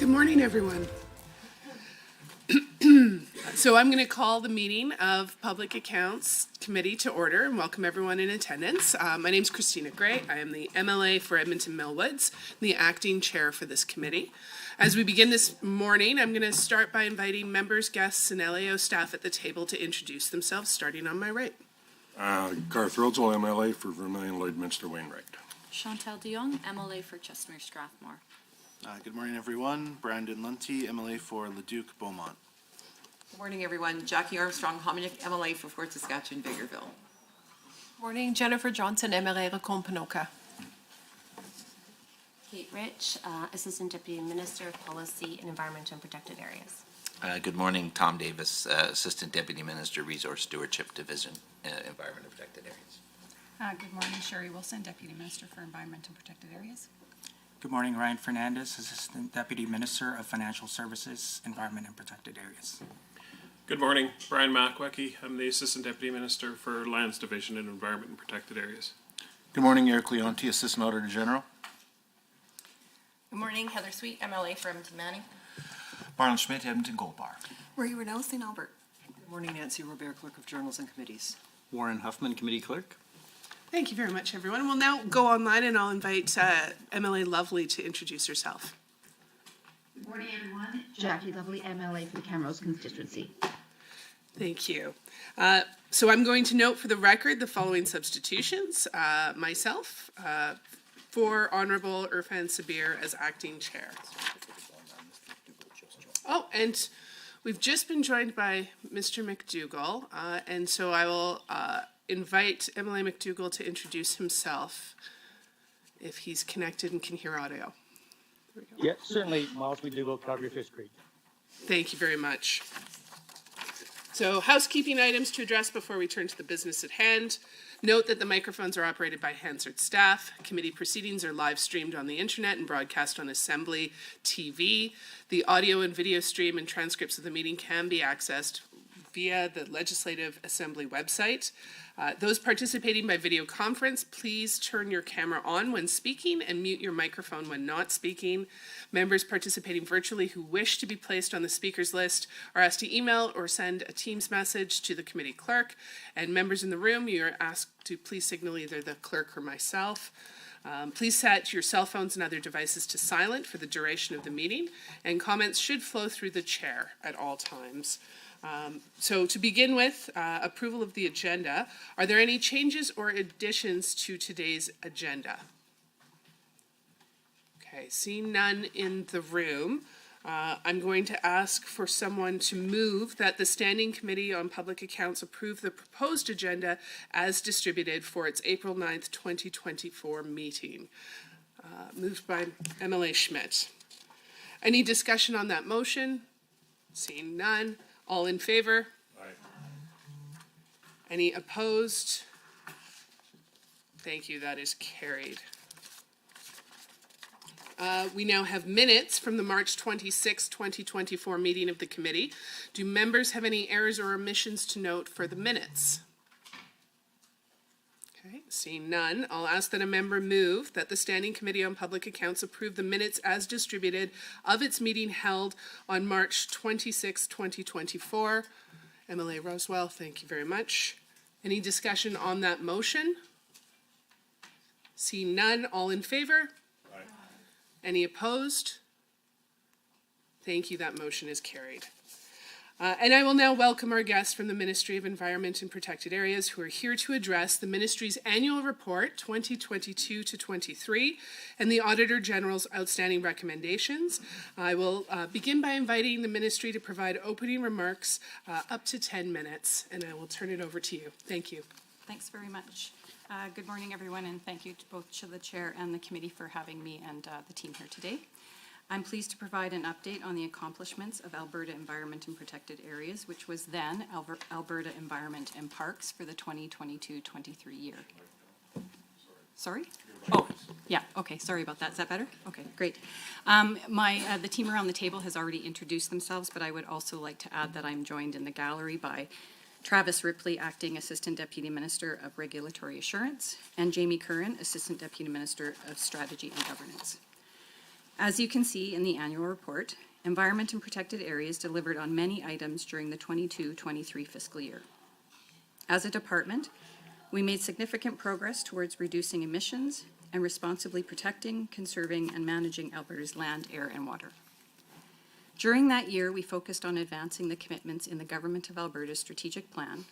Good morning, everyone. So I'm going to call the meeting of Public Accounts Committee to order and welcome everyone in attendance. My name is Christina Gray. I am the MLA for Edmonton Millwoods, the acting chair for this committee. As we begin this morning, I'm going to start by inviting members, guests, and LAO staff at the table to introduce themselves, starting on my right. Garth Rhodsall, MLA for Vermilion Lloydminster Wainwright. Chantal de Jong, MLA for Chestnut Strathmore. Good morning, everyone. Brandon Lunty, MLA for Leduc Beaumont. Good morning, everyone. Jackie Armstrong, Hominick, MLA for Fort Saskatchewan, Bakerville. Morning, Jennifer Johnson, MLA Recomponoka. Kate Rich, Assistant Deputy Minister of Policy and Environment and Protected Areas. Good morning, Tom Davis, Assistant Deputy Minister, Resource Stewardship Division, Environment and Protected Areas. Good morning, Sherry Wilson, Deputy Minister for Environment and Protected Areas. Good morning, Ryan Fernandez, Assistant Deputy Minister of Financial Services, Environment and Protected Areas. Good morning, Brian Mackwecki. I'm the Assistant Deputy Minister for Lands Division and Environment and Protected Areas. Good morning, Eric Leonti, Assistant Auditor General. Good morning, Heather Sweet, MLA for Edmonton Manning. Marlon Schmidt, Edmonton Gold Bar. Marie Renaud, St. Albert. Good morning, Nancy Robert, Clerk of Journals and Committees. Warren Huffman, Committee Clerk. Thank you very much, everyone. We'll now go online and I'll invite MLA Lovely to introduce herself. Good morning, everyone. Jackie Lovely, MLA for the Camrose constituency. Thank you. So I'm going to note for the record the following substitutions. Myself, for Honourable Irfan Sabir as acting chair. Oh, and we've just been joined by Mr. McDougall, and so I will invite MLA McDougall to introduce himself if he's connected and can hear audio. Yeah, certainly. Miles McDougall, Calgary Fish Creek. Thank you very much. So housekeeping items to address before we turn to the business at hand. Note that the microphones are operated by Hansard staff. Committee proceedings are live streamed on the internet and broadcast on Assembly TV. The audio and video stream and transcripts of the meeting can be accessed via the Legislative Assembly website. Those participating by video conference, please turn your camera on when speaking and mute your microphone when not speaking. Members participating virtually who wish to be placed on the speakers list are asked to email or send a Teams message to the committee clerk. And members in the room, you are asked to please signal either the clerk or myself. Please set your cell phones and other devices to silent for the duration of the meeting, and comments should flow through the chair at all times. So to begin with, approval of the agenda. Are there any changes or additions to today's agenda? Okay, seeing none in the room, I'm going to ask for someone to move that the Standing Committee on Public Accounts approve the proposed agenda as distributed for its April 9th, 2024 meeting. Moved by MLA Schmidt. Any discussion on that motion? Seeing none. All in favor? Aye. Any opposed? Thank you, that is carried. We now have minutes from the March 26, 2024 meeting of the committee. Do members have any errors or omissions to note for the minutes? Okay, seeing none, I'll ask that a member move that the Standing Committee on Public Accounts approve the minutes as distributed of its meeting held on March 26, 2024. MLA Roswell, thank you very much. Any discussion on that motion? Seeing none, all in favor? Aye. Any opposed? Thank you, that motion is carried. And I will now welcome our guests from the Ministry of Environment and Protected Areas who are here to address the Ministry's Annual Report 2022 to 23 and the Auditor General's outstanding recommendations. I will begin by inviting the Ministry to provide opening remarks up to 10 minutes, and I will turn it over to you. Thank you. Thanks very much. Good morning, everyone, and thank you to both to the Chair and the Committee for having me and the team here today. I'm pleased to provide an update on the accomplishments of Alberta Environment and Protected Areas, which was then Alberta Environment and Parks for the 2022-23 year. Sorry? Oh, yeah, okay, sorry about that. Is that better? Okay, great. The team around the table has already introduced themselves, but I would also like to add that I'm joined in the gallery by Travis Ripley, Acting Assistant Deputy Minister of Regulatory Assurance, and Jamie Curran, Assistant Deputy Minister of Strategy and Governance. As you can see in the annual report, Environment and Protected Areas delivered on many items during the 22-23 fiscal year. As a department, we made significant progress towards reducing emissions and responsibly protecting, conserving, and managing Alberta's land, air, and water. During that year, we focused on advancing the commitments in the Government of Alberta's strategic plan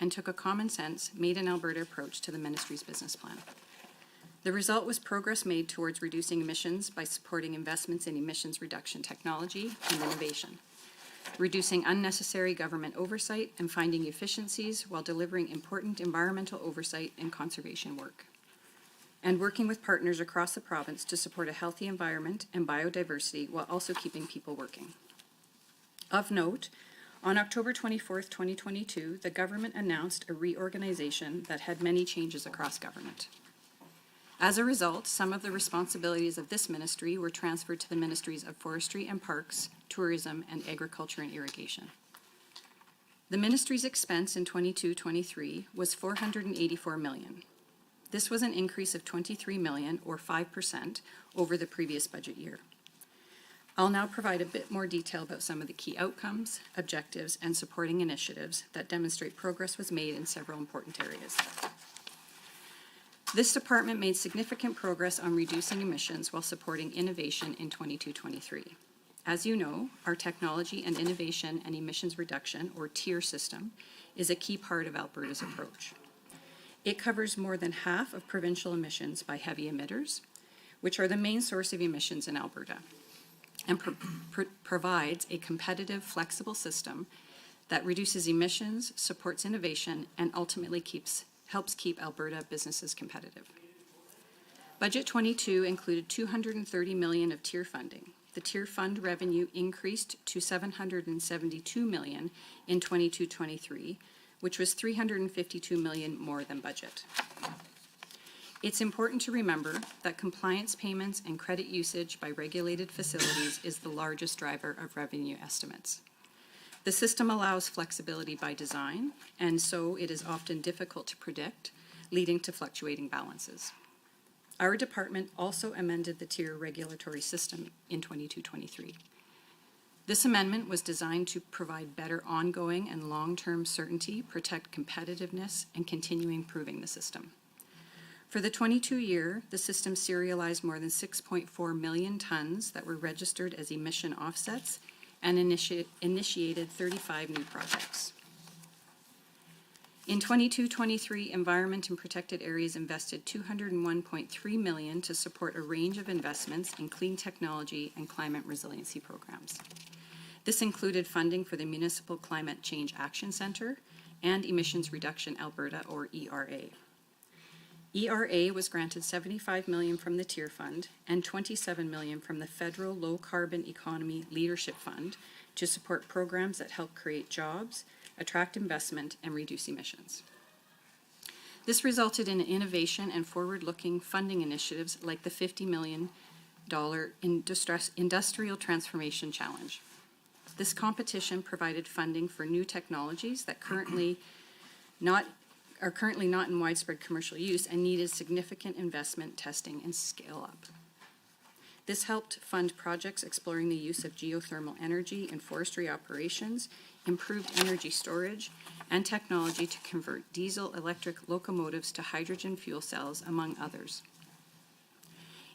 and took a common sense, made-in-Alberta approach to the ministry's business plan. The result was progress made towards reducing emissions by supporting investments in emissions reduction technology and innovation, reducing unnecessary government oversight and finding efficiencies while delivering important environmental oversight and conservation work, and working with partners across the province to support a healthy environment and biodiversity while also keeping people working. Of note, on October 24th, 2022, the government announced a reorganization that had many changes across government. As a result, some of the responsibilities of this ministry were transferred to the Ministries of Forestry and Parks, Tourism, and Agriculture and Irrigation. The ministry's expense in 22-23 was $484 million. This was an increase of $23 million, or 5%, over the previous budget year. I'll now provide a bit more detail about some of the key outcomes, objectives, and supporting initiatives that demonstrate progress was made in several important areas. This department made significant progress on reducing emissions while supporting innovation in 22-23. As you know, our Technology and Innovation and Emissions Reduction, or TIER system, is a key part of Alberta's approach. It covers more than half of provincial emissions by heavy emitters, which are the main source of emissions in Alberta, and provides a competitive, flexible system that reduces emissions, supports innovation, and ultimately helps keep Alberta businesses competitive. Budget 22 included $230 million of TIER funding. The TIER fund revenue increased to $772 million in 22-23, which was $352 million more than budget. It's important to remember that compliance payments and credit usage by regulated facilities is the largest driver of revenue estimates. The system allows flexibility by design, and so it is often difficult to predict, leading to fluctuating balances. Our department also amended the TIER regulatory system in 22-23. This amendment was designed to provide better ongoing and long-term certainty, protect competitiveness, and continue improving the system. For the 22 year, the system serialized more than 6.4 million tons that were registered as emission offsets and initiated 35 new projects. In 22-23, Environment and Protected Areas invested $201.3 million to support a range of investments in clean technology and climate resiliency programs. This included funding for the Municipal Climate Change Action Centre and Emissions Reduction Alberta, or ERA. ERA was granted $75 million from the TIER Fund and $27 million from the Federal Low Carbon Economy Leadership Fund to support programs that help create jobs, attract investment, and reduce emissions. This resulted in innovation and forward-looking funding initiatives like the $50 million Industrial Transformation Challenge. This competition provided funding for new technologies that are currently not in widespread commercial use and needed significant investment, testing, and scale-up. This helped fund projects exploring the use of geothermal energy in forestry operations, improved energy storage, and technology to convert diesel-electric locomotives to hydrogen fuel cells, among others.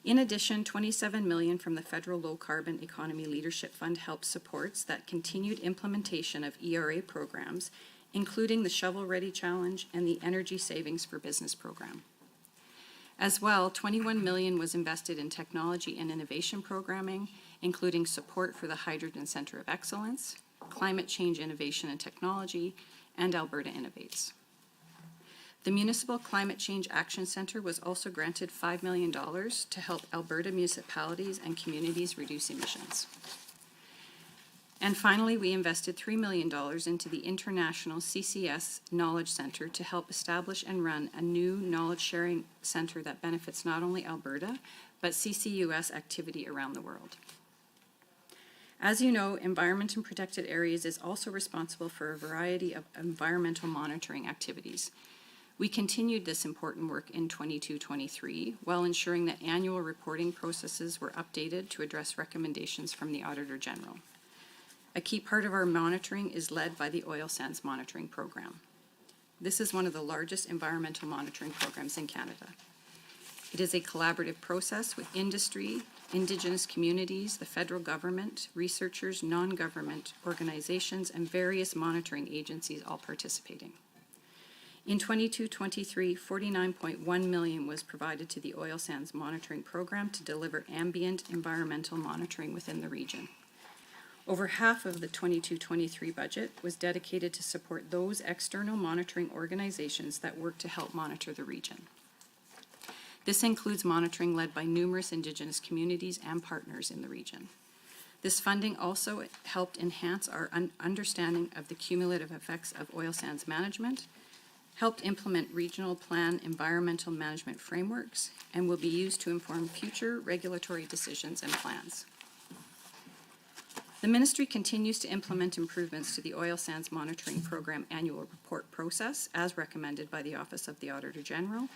In addition, $27 million from the Federal Low Carbon Economy Leadership Fund helped supports that continued implementation of ERA programs, including the Shovel Ready Challenge and the Energy Savings for Business program. As well, $21 million was invested in technology and innovation programming, including support for the Hydrogen Centre of Excellence, Climate Change Innovation and Technology, and Alberta Innovates. The Municipal Climate Change Action Centre was also granted $5 million to help Alberta municipalities and communities reduce emissions. And finally, we invested $3 million into the International CCS Knowledge Centre to help establish and run a new knowledge-sharing centre that benefits not only Alberta, but CCUS activity around the world. As you know, Environment and Protected Areas is also responsible for a variety of environmental monitoring activities. We continued this important work in 22-23 while ensuring that annual reporting processes were updated to address recommendations from the Auditor General. A key part of our monitoring is led by the Oil Sands Monitoring Program. This is one of the largest environmental monitoring programs in Canada. It is a collaborative process with industry, Indigenous communities, the federal government, researchers, non-government organizations, and various monitoring agencies all participating. In 22-23, $49.1 million was provided to the Oil Sands Monitoring Program to deliver ambient environmental monitoring within the region. Over half of the 22-23 budget was dedicated to support those external monitoring organizations that work to help monitor the region. This includes monitoring led by numerous Indigenous communities and partners in the region. This funding also helped enhance our understanding of the cumulative effects of oil sands management, helped implement regional plan environmental management frameworks, and will be used to inform future regulatory decisions and plans. The Ministry continues to implement improvements to the Oil Sands Monitoring Program annual report process as recommended by the Office of the Auditor General,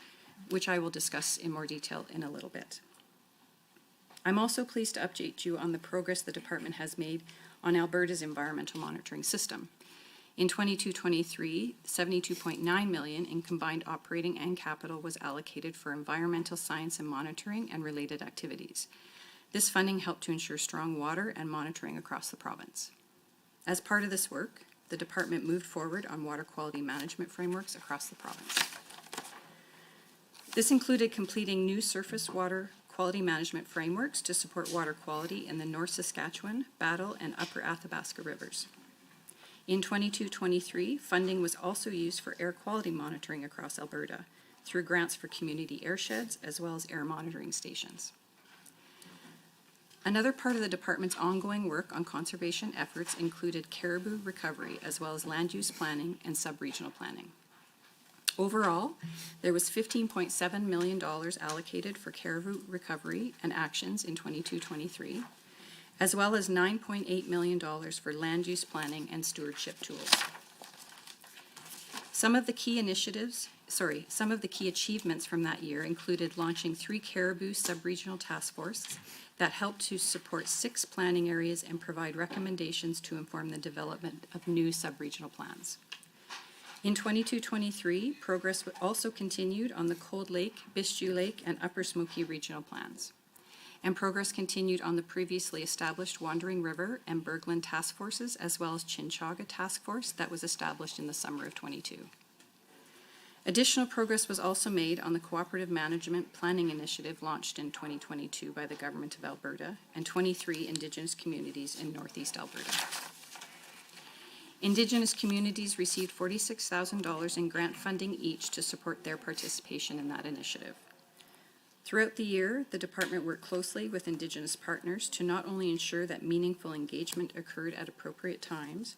which I will discuss in more detail in a little bit. I'm also pleased to update you on the progress the Department has made on Alberta's environmental monitoring system. In 22-23, $72.9 million in combined operating and capital was allocated for environmental science and monitoring and related activities. This funding helped to ensure strong water and monitoring across the province. As part of this work, the Department moved forward on water quality management frameworks across the province. This included completing new surface water quality management frameworks to support water quality in the North Saskatchewan, Battle, and Upper Athabasca rivers. In 22-23, funding was also used for air quality monitoring across Alberta through grants for community airsheds as well as air monitoring stations. Another part of the Department's ongoing work on conservation efforts included caribou recovery as well as land use planning and sub-regional planning. Overall, there was $15.7 million allocated for caribou recovery and actions in 22-23, as well as $9.8 million for land use planning and stewardship tools. Some of the key achievements from that year included launching 3 caribou sub-regional task forces that helped to support 6 planning areas and provide recommendations to inform the development of new sub-regional plans. In 22-23, progress also continued on the Cold Lake, Bistieu Lake, and Upper Smoky regional plans. And progress continued on the previously established Wandering River and Berglund task forces, as well as Chinchaga task force that was established in the summer of 22. Additional progress was also made on the Cooperative Management Planning Initiative launched in 2022 by the Government of Alberta and 23 Indigenous communities in Northeast Alberta. Indigenous communities received $46,000 in grant funding each to support their participation in that initiative. Throughout the year, the Department worked closely with Indigenous partners to not only ensure that meaningful engagement occurred at appropriate times,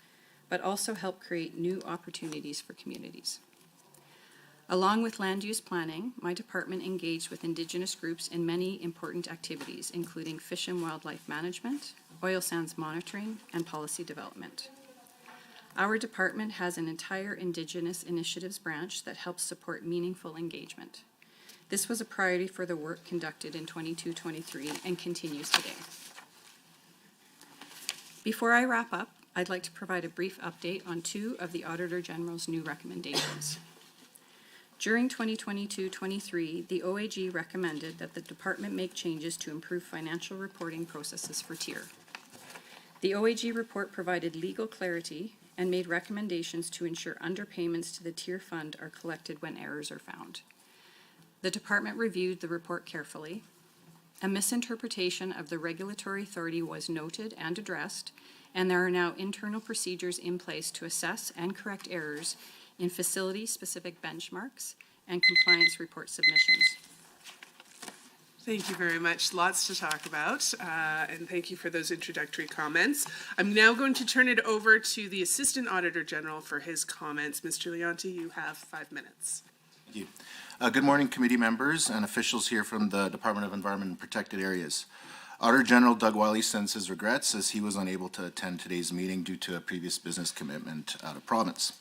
but also help create new opportunities for communities. Along with land use planning, my department engaged with Indigenous groups in many important activities, including fish and wildlife management, oil sands monitoring, and policy development. Our department has an entire Indigenous initiatives branch that helps support meaningful engagement. This was a priority for the work conducted in 22-23 and continues today. Before I wrap up, I'd like to provide a brief update on 2 of the Auditor General's new recommendations. During 2022-23, the OAG recommended that the department make changes to improve financial reporting processes for TIER. The OAG report provided legal clarity and made recommendations to ensure underpayments to the TIER fund are collected when errors are found. The department reviewed the report carefully. A misinterpretation of the regulatory authority was noted and addressed, and there are now internal procedures in place to assess and correct errors in facility-specific benchmarks and compliance report submissions. Thank you very much. Lots to talk about, and thank you for those introductory comments. I'm now going to turn it over to the Assistant Auditor General for his comments. Mr. Leonti, you have 5 minutes. Thank you. Good morning, committee members and officials here from the Department of Environment and Protected Areas. Auditor General Doug Wiley sends his regrets as he was unable to attend today's meeting due to a previous business commitment out of province.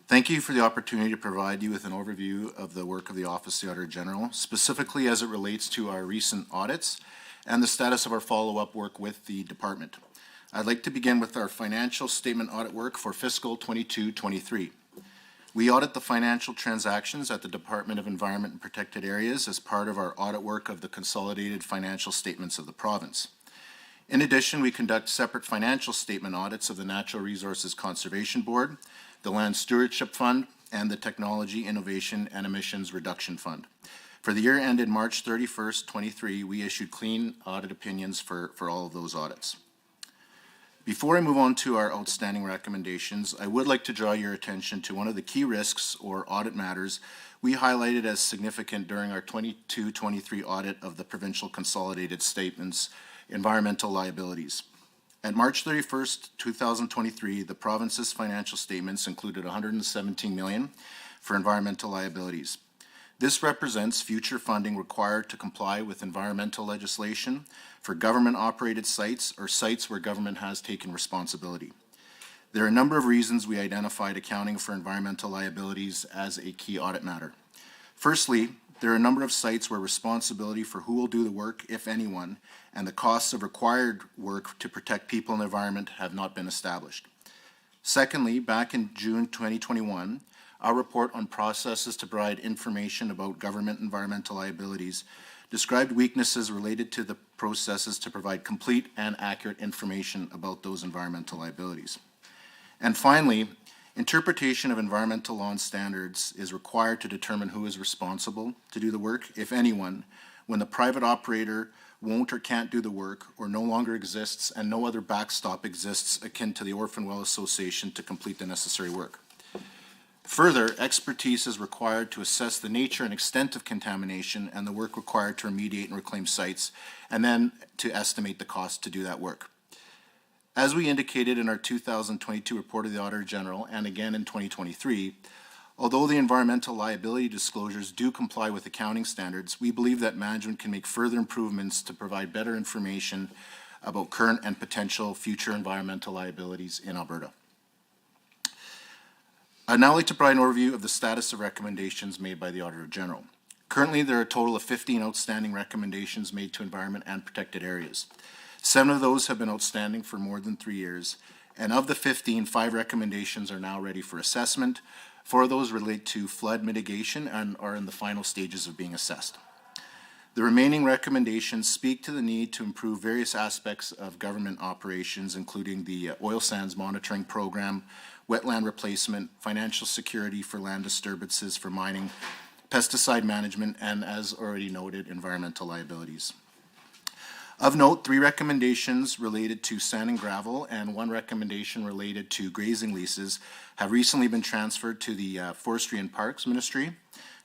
Thank you for the opportunity to provide you with an overview of the work of the Office of the Auditor General, specifically as it relates to our recent audits and the status of our follow-up work with the department. I'd like to begin with our financial statement audit work for fiscal 22-23. We audit the financial transactions at the Department of Environment and Protected Areas as part of our audit work of the consolidated financial statements of the province. In addition, we conduct separate financial statement audits of the Natural Resources Conservation Board, the Land Stewardship Fund, and the Technology Innovation and Emissions Reduction Fund. For the year ended March 31st, 23, we issued clean audit opinions for all of those audits. Before I move on to our outstanding recommendations, I would like to draw your attention to one of the key risks or audit matters we highlighted as significant during our 22-23 audit of the Provincial Consolidated Statements Environmental Liabilities. At March 31st, 2023, the province's financial statements included $117 million for environmental liabilities. This represents future funding required to comply with environmental legislation for government-operated sites or sites where government has taken responsibility. There are a number of reasons we identified accounting for environmental liabilities as a key audit matter. Firstly, there are a number of sites where responsibility for who will do the work, if anyone, and the costs of required work to protect people and the environment have not been established. Secondly, back in June 2021, our report on processes to provide information about government environmental liabilities described weaknesses related to the processes to provide complete and accurate information about those environmental liabilities. And finally, interpretation of environmental law and standards is required to determine who is responsible to do the work, if anyone, when the private operator won't or can't do the work or no longer exists and no other backstop exists akin to the Orphan Well Association to complete the necessary work. Further, expertise is required to assess the nature and extent of contamination and the work required to remediate and reclaim sites, and then to estimate the cost to do that work. As we indicated in our 2022 report of the Auditor General and again in 2023, although the environmental liability disclosures do comply with accounting standards, we believe that management can make further improvements to provide better information about current and potential future environmental liabilities in Alberta. I'd now like to provide an overview of the status of recommendations made by the Auditor General. Currently, there are a total of 15 outstanding recommendations made to environment and protected areas. 7 of those have been outstanding for more than 3 years, and of the 15, 5 recommendations are now ready for assessment. 4 of those relate to flood mitigation and are in the final stages of being assessed. The remaining recommendations speak to the need to improve various aspects of government operations, including the oil sands monitoring program, wetland replacement, financial security for land disturbances for mining, pesticide management, and, as already noted, environmental liabilities. Of note, 3 recommendations related to sand and gravel and 1 recommendation related to grazing leases have recently been transferred to the Forestry and Parks Ministry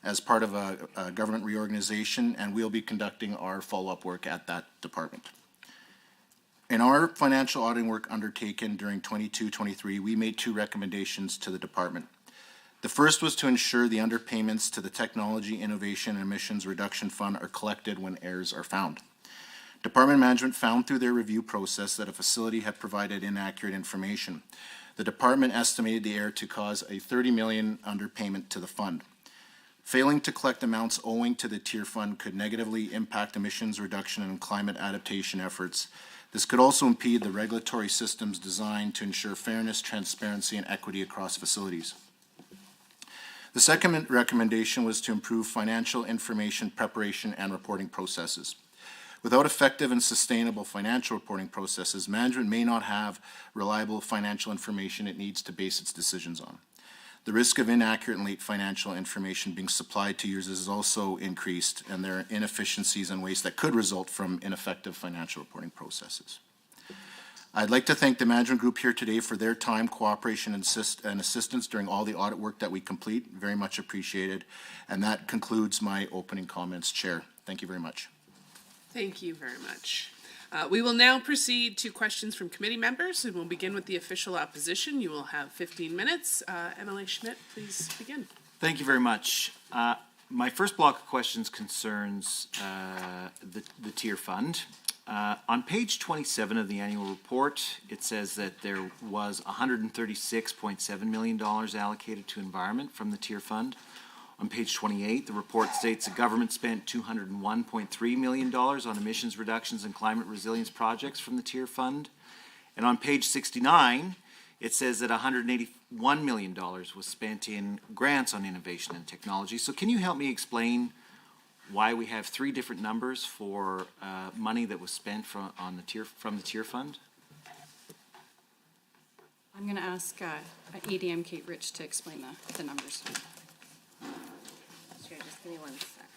as part of a government reorganization, and we'll be conducting our follow-up work at that department. In our financial auditing work undertaken during 22-23, we made 2 recommendations to the department. The first was to ensure the underpayments to the Technology Innovation and Emissions Reduction Fund are collected when errors are found. Department management found through their review process that a facility had provided inaccurate information. The department estimated the error to cause a $30 million underpayment to the fund. Failing to collect amounts owing to the tier fund could negatively impact emissions reduction and climate adaptation efforts. This could also impede the regulatory systems designed to ensure fairness, transparency, and equity across facilities. The second recommendation was to improve financial information preparation and reporting processes. Without effective and sustainable financial reporting processes, management may not have reliable financial information it needs to base its decisions on. The risk of inaccurate and late financial information being supplied to users is also increased, and there are inefficiencies and waste that could result from ineffective financial reporting processes. I'd like to thank the management group here today for their time, cooperation, and assistance during all the audit work that we complete. Very much appreciated. And that concludes my opening comments, Chair. Thank you very much. Thank you very much. We will now proceed to questions from committee members, and we'll begin with the official opposition. You will have 15 minutes. MLA Schmidt, please begin. Thank you very much. My first block of questions concerns the tier fund. On page 27 of the annual report, it says that there was $136.7 million allocated to environment from the tier fund. On page 28, the report states the government spent $201.3 million on emissions reductions and climate resilience projects from the tier fund. And on page 69, it says that $181 million was spent in grants on innovation and technology. So can you help me explain why we have three different numbers for money that was spent from the tier fund? I'm going to ask ADM Kate Rich to explain the numbers. Sure, just give me 1 sec.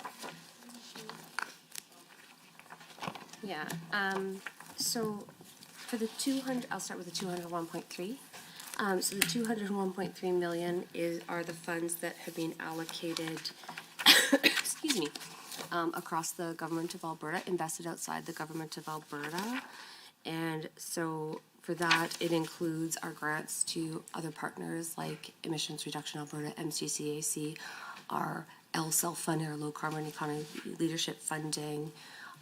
Yeah, so for the 200, I'll start with the 201.3. So the 201.3 million are the funds that have been allocated, excuse me, across the government of Alberta, invested outside the government of Alberta. And so for that, it includes our grants to other partners like Emissions Reduction Alberta, MCCAC, our LSEL fund, our Low Carbon Economy Leadership funding,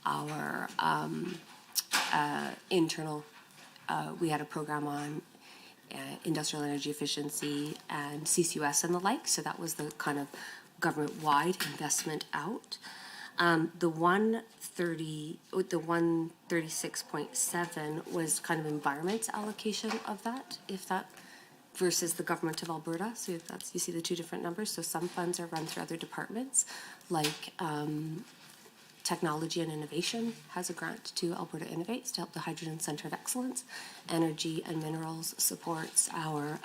our internal, we had a program on industrial energy efficiency and CCUS and the like, so that was the kind of government-wide investment out. The 136.7 was kind of environment allocation of that, if that, versus the government of Alberta. So if that's, you see the two different numbers. So some funds are run through other departments, like Technology and Innovation has a grant to Alberta Innovates to help the Hydrogen Centre of Excellence. Energy and Minerals supports our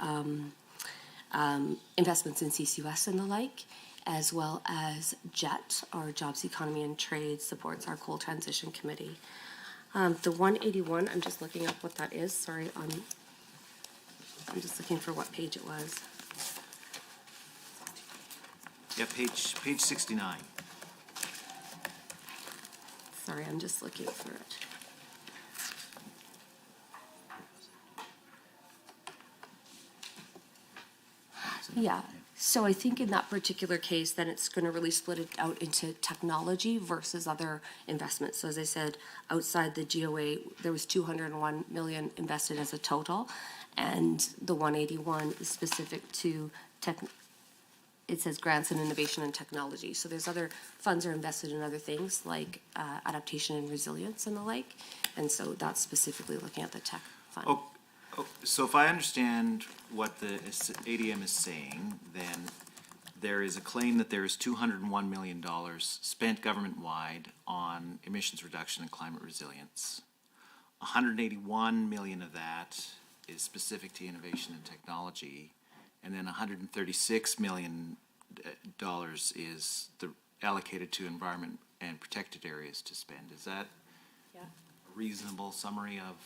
investments in CCUS and the like, as well as JET, our Jobs, Economy and Trade, supports our Coal Transition Committee. The 181, I'm just looking up what that is. Sorry, I'm just looking for what page it was. Yeah, page 69. Sorry, I'm just looking for it. Yeah, so I think in that particular case, then it's going to really split it out into technology versus other investments. So as I said, outside the GOA, there was 201 million invested as a total, and the 181 is specific to it says grants and innovation and technology. So there's other funds are invested in other things like adaptation and resilience and the like, and so that's specifically looking at the tech fund. So if I understand what the ADM is saying, then there is a claim that there is $201 million spent government-wide on emissions reduction and climate resilience. 181 million of that is specific to innovation and technology, and then $136 million is allocated to environment and protected areas to spend. Is that a reasonable summary of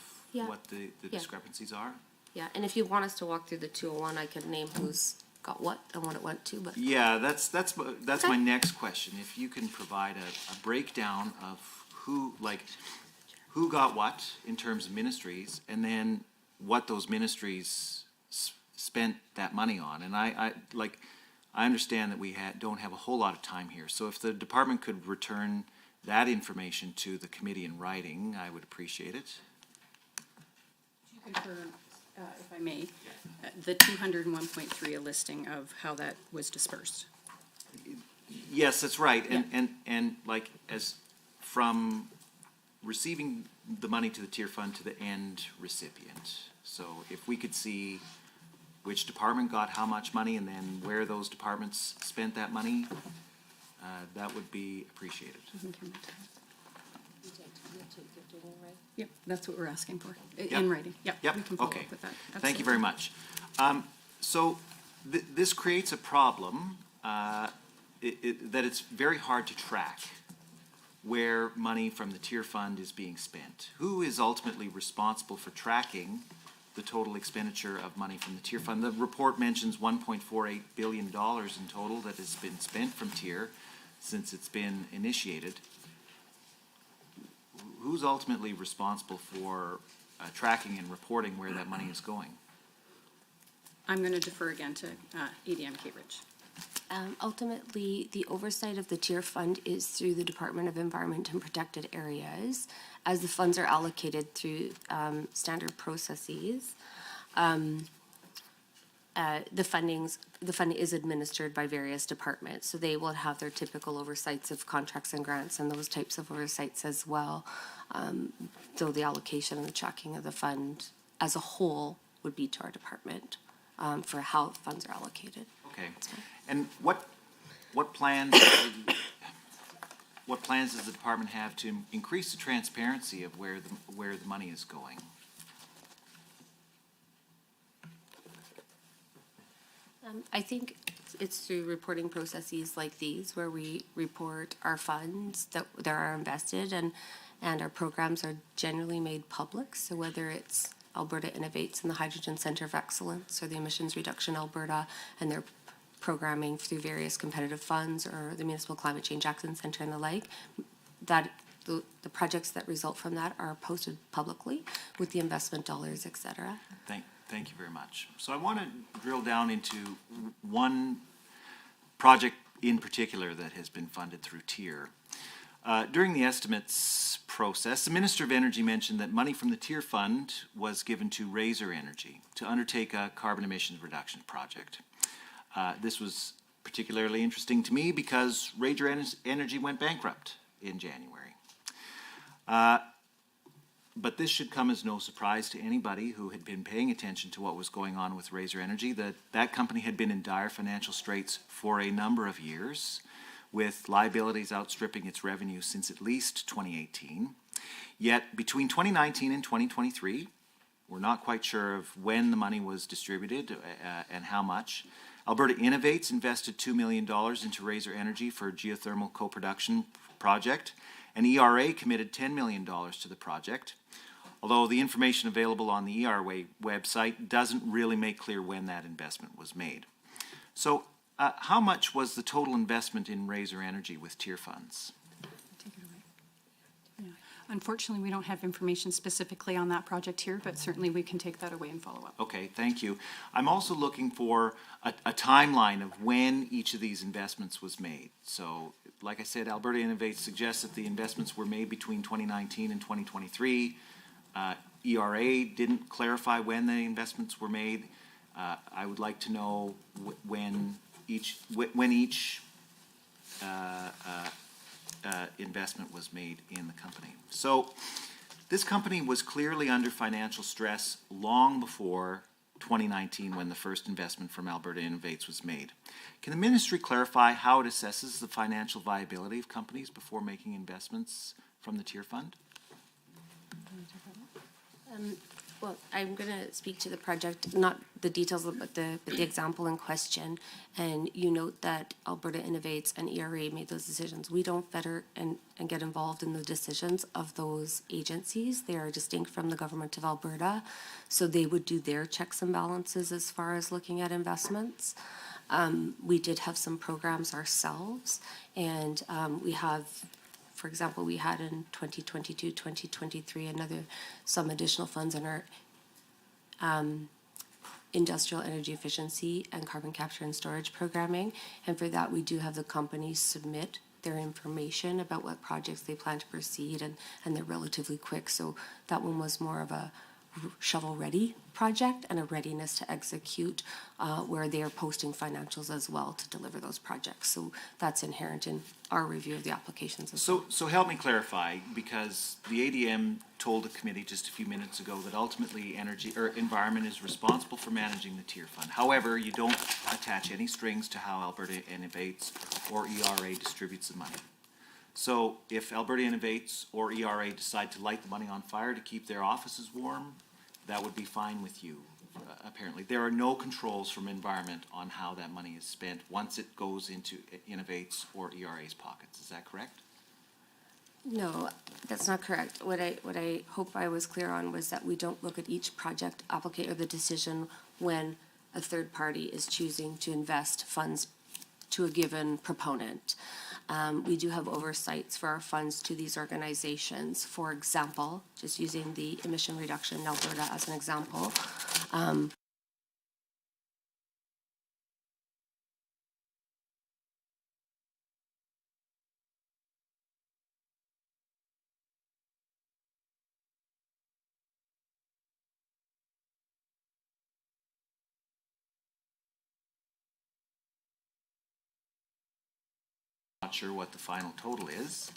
what the discrepancies are? Yeah, and if you want us to walk through the 201, I could name who's got what and what it went to. But yeah, that's my next question. If you can provide a breakdown of who got what in terms of ministries, and then what those ministries spent that money on. And I understand that we don't have a whole lot of time here. So if the department could return that information to the committee in writing, I would appreciate it. Confirm, if I may, the 201.3, a listing of how that was dispersed. Yes, that's right. And like as from receiving the money to the tier fund to the end recipient. So if we could see which department got how much money and then where those departments spent that money, that would be appreciated. Yep, that's what we're asking for, in writing. Yep, we can follow up with that. Absolutely. Thank you very much. So this creates a problem that it's very hard to track where money from the tier fund is being spent. Who is ultimately responsible for tracking the total expenditure of money from the tier fund? The report mentions $1.48 billion in total that has been spent from tier since it's been initiated. Who's ultimately responsible for tracking and reporting where that money is going? I'm going to defer again to ADM Kate Rich. Ultimately, the oversight of the tier fund is through the Department of Environment and Protected Areas, as the funds are allocated through standard processes. The fund is administered by various departments, so they will have their typical oversights of contracts and grants and those types of oversights as well. Though the allocation and the tracking of the fund as a whole would be to our department for how funds are allocated. Okay. And what plans does the department have to increase the transparency of where the money is going? I think it's through reporting processes like these where we report our funds that are invested and our programs are generally made public. So whether it's Alberta Innovates and the Hydrogen Centre of Excellence or the Emissions Reduction Alberta and their programming through various competitive funds or the Municipal Climate Change Action Centre and the like, that the projects that result from that are posted publicly with the investment dollars, et cetera. Thank you very much. So I want to drill down into one project in particular that has been funded through TIER. During the estimates process, the Minister of Energy mentioned that money from the TIER fund was given to Razor Energy to undertake a carbon emissions reduction project. This was particularly interesting to me because Razor Energy went bankrupt in January. But this should come as no surprise to anybody who had been paying attention to what was going on with Razor Energy, that company had been in dire financial straits for a number of years, with liabilities outstripping its revenue since at least 2018. Yet between 2019 and 2023, we're not quite sure of when the money was distributed and how much. Alberta Innovates invested $2 million into Razor Energy for a geothermal co-production project, and ERA committed $10 million to the project, although the information available on the ERA website doesn't really make clear when that investment was made. So how much was the total investment in Razor Energy with TIER funds? Unfortunately, we don't have information specifically on that project here, but certainly we can take that away and follow up. Okay, thank you. I'm also looking for a timeline of when each of these investments was made. So, like I said, Alberta Innovates suggests that the investments were made between 2019 and 2023. ERA didn't clarify when the investments were made. I would like to know when each investment was made in the company. So this company was clearly under financial stress long before 2019 when the first investment from Alberta Innovates was made. Can the ministry clarify how it assesses the financial viability of companies before making investments from the TIER fund? Well, I'm going to speak to the project, not the details, but the example in question. And you note that Alberta Innovates and ERA made those decisions. We don't fetter and get involved in the decisions of those agencies. They are distinct from the government of Alberta. So they would do their checks and balances as far as looking at investments. We did have some programs ourselves, and we have, for example, we had in 2022, 2023, some additional funds in our industrial energy efficiency and carbon capture and storage programming. And for that, we do have the companies submit their information about what projects they plan to proceed, and they're relatively quick. So that one was more of a shovel-ready project and a readiness to execute where they are posting financials as well to deliver those projects. So that's inherent in our review of the applications as well. So help me clarify, because the ADM told the committee just a few minutes ago that ultimately environment is responsible for managing the TIER fund. However, you don't attach any strings to how Alberta Innovates or ERA distributes the money. So if Alberta Innovates or ERA decide to light the money on fire to keep their offices warm, that would be fine with you, apparently. There are no controls from environment on how that money is spent once it goes into Innovates or ERA's pockets. Is that correct? No, that's not correct. What I hope I was clear on was that we don't look at each project application or the decision when a third party is choosing to invest funds to a given proponent. We do have oversights for our funds to these organizations. For example, just using the emission reduction in Alberta as an example, not sure what the final total is.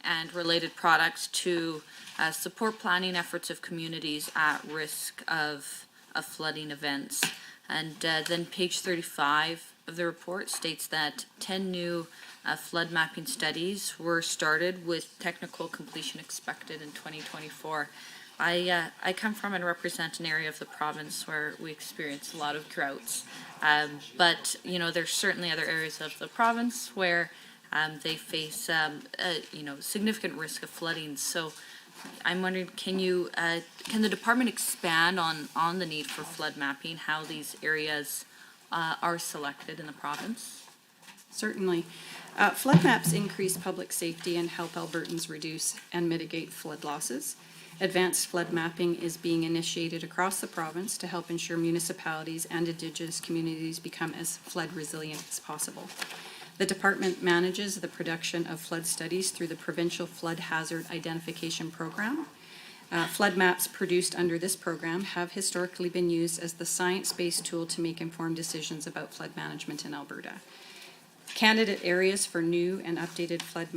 and related products to support planning efforts of communities at risk of flooding events. And then page 35 of the report states that 10 new flood mapping studies were started with technical completion expected in 2024. I come from and represent an area of the province where we experience a lot of droughts. But, you know, there's certainly other areas of the province where they face, significant risk of flooding. So I'm wondering, can the department expand on the need for flood mapping, how these areas are selected in the province? Certainly. Flood maps increase public safety and help Albertans reduce and mitigate flood losses. Advanced flood mapping is being initiated across the province to help ensure municipalities and Indigenous communities become as flood resilient as possible. The department manages the production of flood studies through the Provincial Flood Hazard Identification Program. Flood maps produced under this program have historically been used as the science-based tool to make informed decisions about flood management in Alberta. Candidate areas for new and updated flood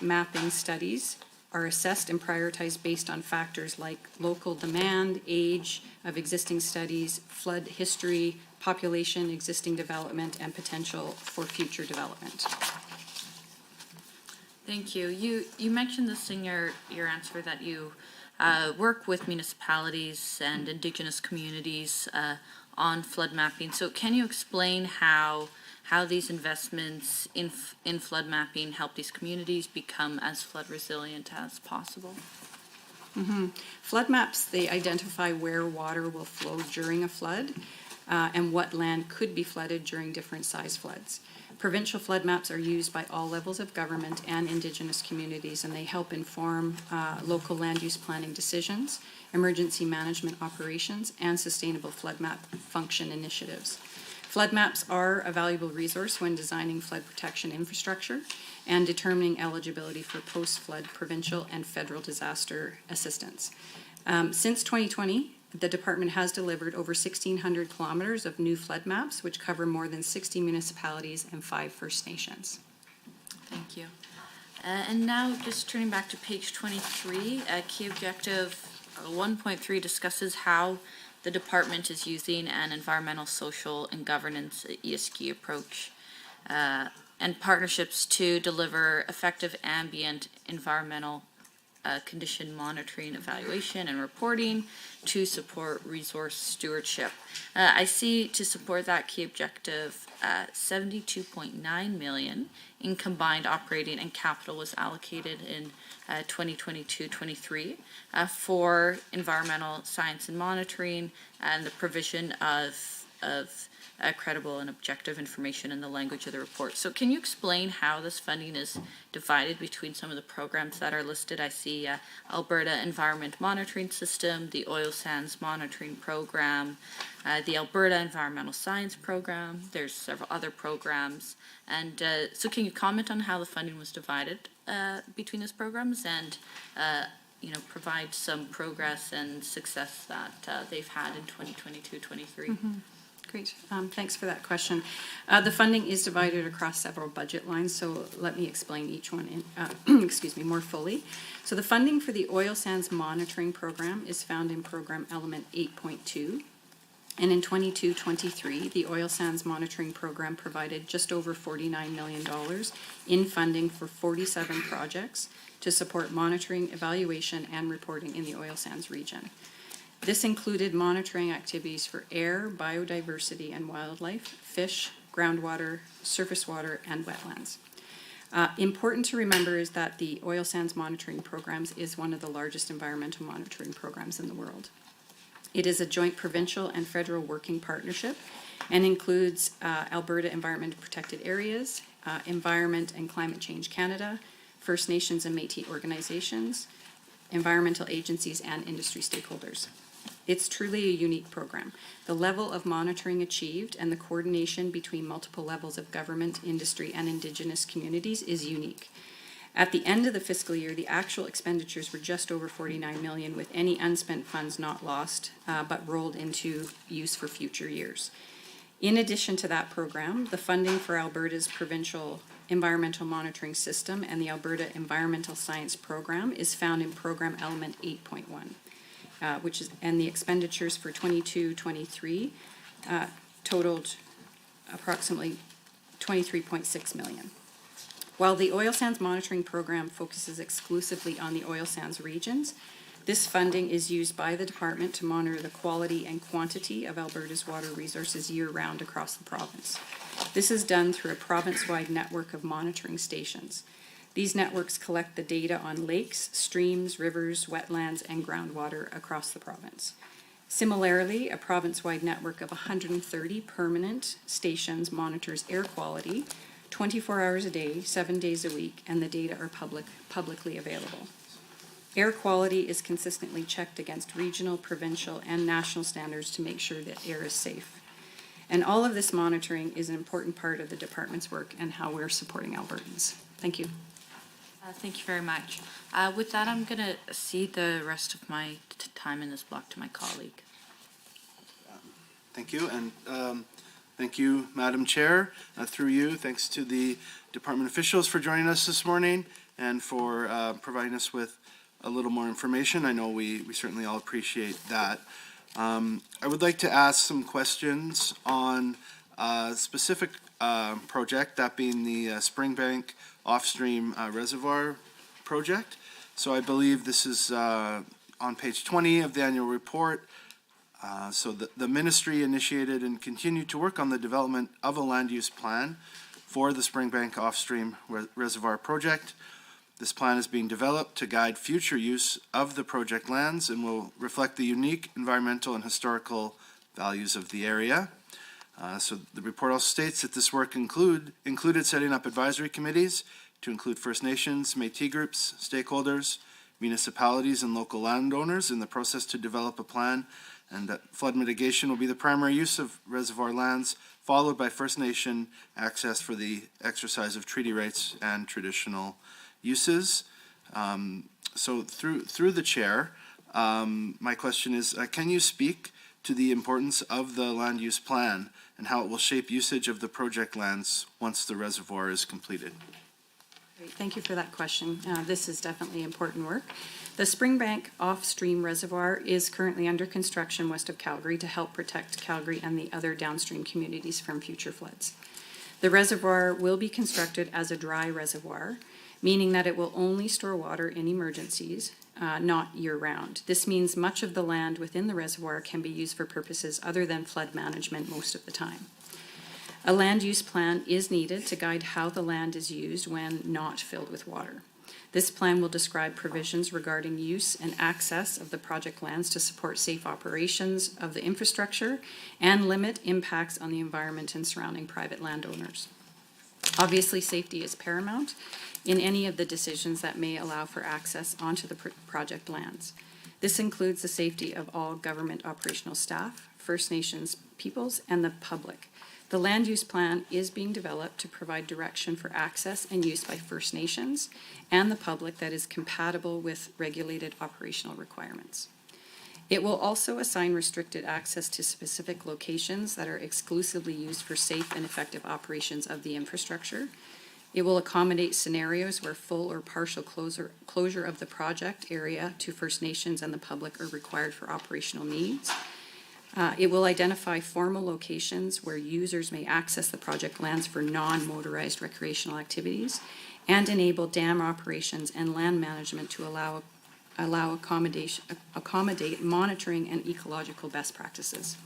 mapping studies are assessed and prioritized based on factors like local demand, age of existing studies, flood history, population, existing development, and potential for future development. Thank you. You mentioned this in your answer that you work with municipalities and Indigenous communities on flood mapping. So can you explain how these investments in flood mapping help these communities become as flood resilient as possible? Mm-hmm. Flood maps, they identify where water will flow during a flood and what land could be flooded during different size floods. Provincial flood maps are used by all levels of government and Indigenous communities, and they help inform local land use planning decisions, emergency management operations, and sustainable flood map function initiatives. Flood maps are a valuable resource when designing flood protection infrastructure and determining eligibility for post-flood provincial and federal disaster assistance. Since 2020, the department has delivered over 1,600 kilometers of new flood maps, which cover more than 60 municipalities and 5 First Nations. Thank you. And now just turning back to page 23, key objective 1.3 discusses how the department is using an environmental, social, and governance ESG approach and partnerships to deliver effective ambient environmental condition monitoring, evaluation, and reporting to support resource stewardship. I see to support that key objective, $72.9 million in combined operating and capital was allocated in 2022-23 for environmental science and monitoring and the provision of credible and objective information in the language of the report. So can you explain how this funding is divided between some of the programs that are listed? I see Alberta Environment Monitoring System, the Oil Sands Monitoring Program, the Alberta Environmental Science Program. There's several other programs. And so can you comment on how the funding was divided between those programs and provide some progress and success that they've had in 2022-23? Mm-hmm. Great. Thanks for that question. The funding is divided across several budget lines, so let me explain each one in, more fully. So the funding for the Oil Sands Monitoring Program is found in Program Element 8.2. And in 22-23, the Oil Sands Monitoring Program provided just over $49 million in funding for 47 projects to support monitoring, evaluation, and reporting in the oil sands region. This included monitoring activities for air, biodiversity and wildlife, fish, groundwater, surface water, and wetlands. Important to remember is that the Oil Sands Monitoring Programs is one of the largest environmental monitoring programs in the world. It is a joint provincial and federal working partnership and includes Alberta Environment and Protected Areas, Environment and Climate Change Canada, First Nations and Métis organizations, environmental agencies, and industry stakeholders. It's truly a unique program. The level of monitoring achieved and the coordination between multiple levels of government, industry, and Indigenous communities is unique. At the end of the fiscal year, the actual expenditures were just over $49 million, with any unspent funds not lost, but rolled into use for future years. In addition to that program, the funding for Alberta's provincial Environmental Monitoring System and the Alberta Environmental Science Program is found in Program Element 8.1, and the expenditures for 22-23 totaled approximately 23.6 million. While the Oil Sands Monitoring Program focuses exclusively on the oil sands regions, this funding is used by the department to monitor the quality and quantity of Alberta's water resources year-round across the province. This is done through a province-wide network of monitoring stations. These networks collect the data on lakes, streams, rivers, wetlands, and groundwater across the province. Similarly, a province-wide network of 130 permanent stations monitors air quality 24 hours a day, 7 days a week, and the data are publicly available. Air quality is consistently checked against regional, provincial, and national standards to make sure that air is safe. And all of this monitoring is an important part of the department's work and how we're supporting Albertans. Thank you. Thank you very much. With that, I'm going to cede the rest of my time in this block to my colleague. Thank you, and thank you, Madam Chair. Through you, thanks to the department officials for joining us this morning and for providing us with a little more information. I know we certainly all appreciate that. I would like to ask some questions on a specific project, that being the Springbank Off-Stream Reservoir project. So I believe this is on page 20 of the annual report. So the ministry initiated and continued to work on the development of a land use plan for the Springbank Off-Stream Reservoir project. This plan is being developed to guide future use of the project lands and will reflect the unique environmental and historical values of the area. So the report also states that this work included setting up advisory committees to include First Nations, Métis groups, stakeholders, municipalities, and local landowners in the process to develop a plan, and that flood mitigation will be the primary use of reservoir lands, followed by First Nation access for the exercise of treaty rights and traditional uses. So through the chair, my question is, can you speak to the importance of the land use plan and how it will shape usage of the project lands once the reservoir is completed? Great. Thank you for that question. This is definitely important work. The Springbank Off-Stream Reservoir is currently under construction west of Calgary to help protect Calgary and the other downstream communities from future floods. The reservoir will be constructed as a dry reservoir, meaning that it will only store water in emergencies, not year-round. This means much of the land within the reservoir can be used for purposes other than flood management most of the time. A land use plan is needed to guide how the land is used when not filled with water. This plan will describe provisions regarding use and access of the project lands to support safe operations of the infrastructure and limit impacts on the environment and surrounding private landowners. Obviously, safety is paramount in any of the decisions that may allow for access onto the project lands. This includes the safety of all government operational staff, First Nations peoples, and the public. The land use plan is being developed to provide direction for access and use by First Nations and the public that is compatible with regulated operational requirements. It will also assign restricted access to specific locations that are exclusively used for safe and effective operations of the infrastructure. It will accommodate scenarios where full or partial closure of the project area to First Nations and the public are required for operational needs. It will identify formal locations where users may access the project lands for non-motorized recreational activities and enable dam operations and land management to accommodate monitoring and ecological best practices.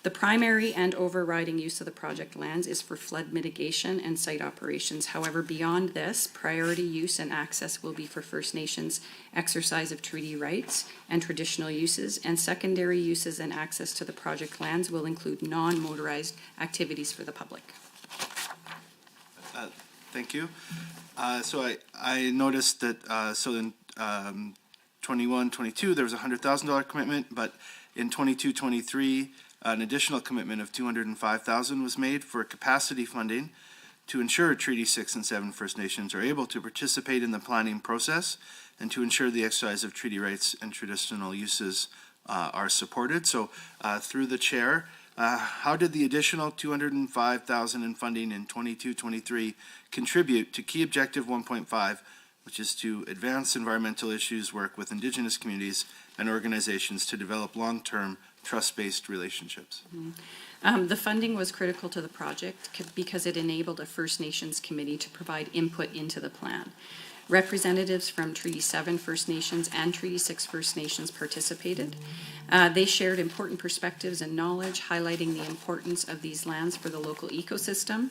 The primary and overriding use of the project lands is for flood mitigation and site operations. However, beyond this, priority use and access will be for First Nations exercise of treaty rights and traditional uses, and secondary uses and access to the project lands will include non-motorized activities for the public. Thank you. So I noticed that so in 21-22 there was a $100,000 commitment, but in 22-23 an additional commitment of $205,000 was made for capacity funding to ensure Treaty 6 and 7 First Nations are able to participate in the planning process and to ensure the exercise of treaty rights and traditional uses are supported. So through the chair, How did the additional $205,000 in funding in 22-23 contribute to key objective 1.5, which is to advance environmental issues, work with Indigenous communities and organizations to develop long-term trust-based relationships? The funding was critical to the project because it enabled a First Nations committee to provide input into the plan. Representatives from Treaty 7 First Nations and Treaty 6 First Nations participated. They shared important perspectives and knowledge, highlighting the importance of these lands for the local ecosystem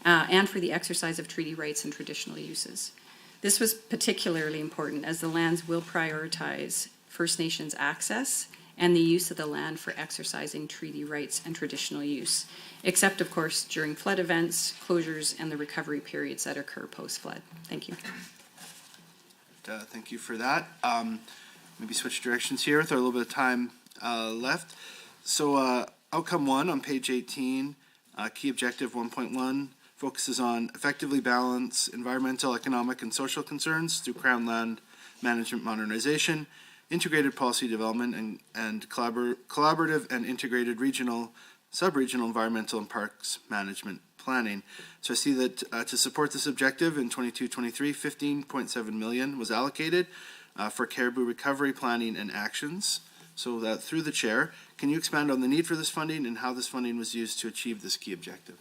and for the exercise of treaty rights and traditional uses. This was particularly important as the lands will prioritize First Nations access and the use of the land for exercising treaty rights and traditional use, except of course during flood events, closures, and the recovery periods that occur post-flood. Thank you. Thank you for that. Maybe switch directions here with a little bit of time left. So outcome 1 on page 18, key objective 1.1 focuses on effectively balance environmental, economic, and social concerns through Crown land management modernization, integrated policy development, and collaborative and integrated regional, sub-regional environmental and parks management planning. So I see that to support this objective in 22-23, $15.7 million was allocated for caribou recovery planning and actions. So that through the chair, can you expand on the need for this funding and how this funding was used to achieve this key objective?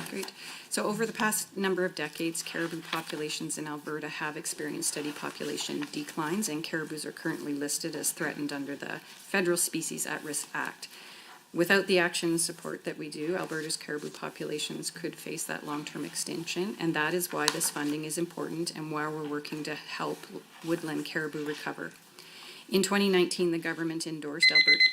Great. So over the past number of decades, caribou populations in Alberta have experienced steady population declines, and caribous are currently listed as threatened under the Federal Species at Risk Act. Without the action and support that we do, Alberta's caribou populations could face that long-term extinction, and that is why this funding is important and why we're working to help woodland caribou recover. In 2019, the government endorsed Alberta.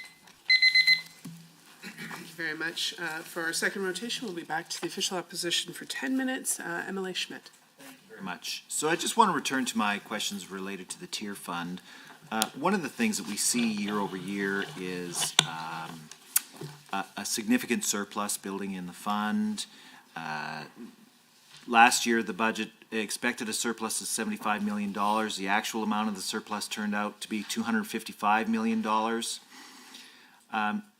Thank you very much. For our second rotation, we'll be back to the official opposition for 10 minutes. MLA Schmidt. Very much. So I just want to return to my questions related to the tier fund. One of the things that we see year over year is a significant surplus building in the fund. Last year, the budget expected a surplus of $75 million. The actual amount of the surplus turned out to be $255 million.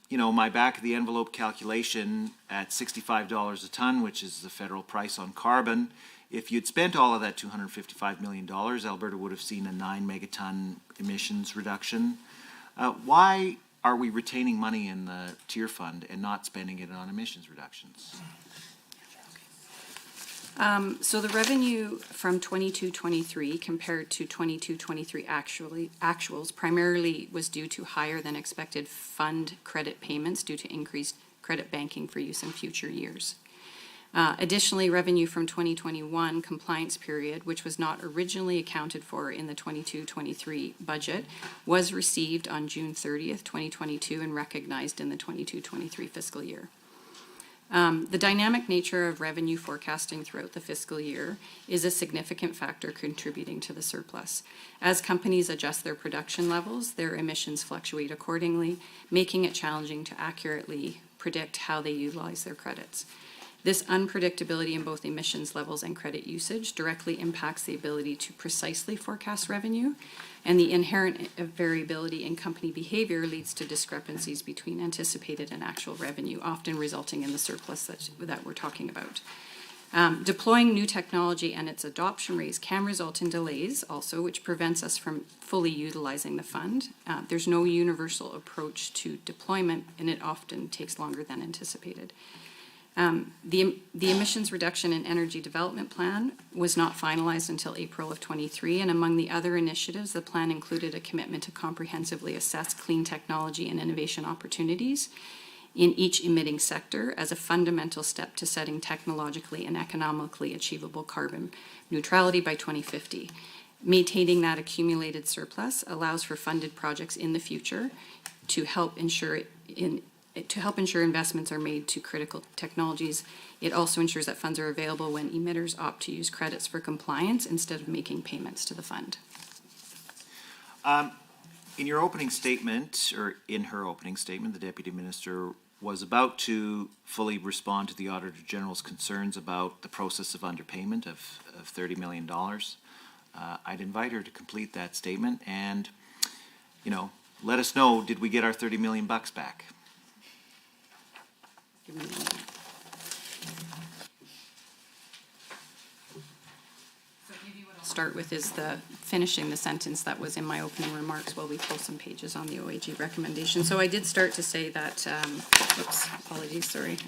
You know, my back of the envelope calculation at $65 a ton, which is the federal price on carbon, if you'd spent all of that $255 million, Alberta would have seen a 9 megaton emissions reduction. Why are we retaining money in the tier fund and not spending it on emissions reductions? So the revenue from 22-23 compared to 22-23 actuals primarily was due to higher than expected fund credit payments due to increased credit banking for use in future years. Additionally, revenue from 2021 compliance period, which was not originally accounted for in the 22-23 budget, was received on June 30th, 2022 and recognized in the 22-23 fiscal year. The dynamic nature of revenue forecasting throughout the fiscal year is a significant factor contributing to the surplus. As companies adjust their production levels, their emissions fluctuate accordingly, making it challenging to accurately predict how they utilize their credits. This unpredictability in both emissions levels and credit usage directly impacts the ability to precisely forecast revenue, and the inherent variability in company behavior leads to discrepancies between anticipated and actual revenue, often resulting in the surplus that we're talking about. Deploying new technology and its adoption rates can result in delays also, which prevents us from fully utilizing the fund. There's no universal approach to deployment, and it often takes longer than anticipated. The emissions reduction and energy development plan was not finalized until April of 23, and among the other initiatives, the plan included a commitment to comprehensively assess clean technology and innovation opportunities in each emitting sector as a fundamental step to setting technologically and economically achievable carbon neutrality by 2050. Maintaining that accumulated surplus allows for funded projects in the future to help ensure investments are made to critical technologies. It also ensures that funds are available when emitters opt to use credits for compliance instead of making payments to the fund. In your opening statement, or in her opening statement, the Deputy Minister was about to fully respond to the Auditor General's concerns about the process of underpayment of $30 million. I'd invite her to complete that statement and, you know, let us know, did we get our 30 million bucks back? Give me a moment. So maybe what I'll start with is finishing the sentence that was in my opening remarks while we pull some pages on the OAG recommendation. So I did start to say that, oops, apologies, sorry.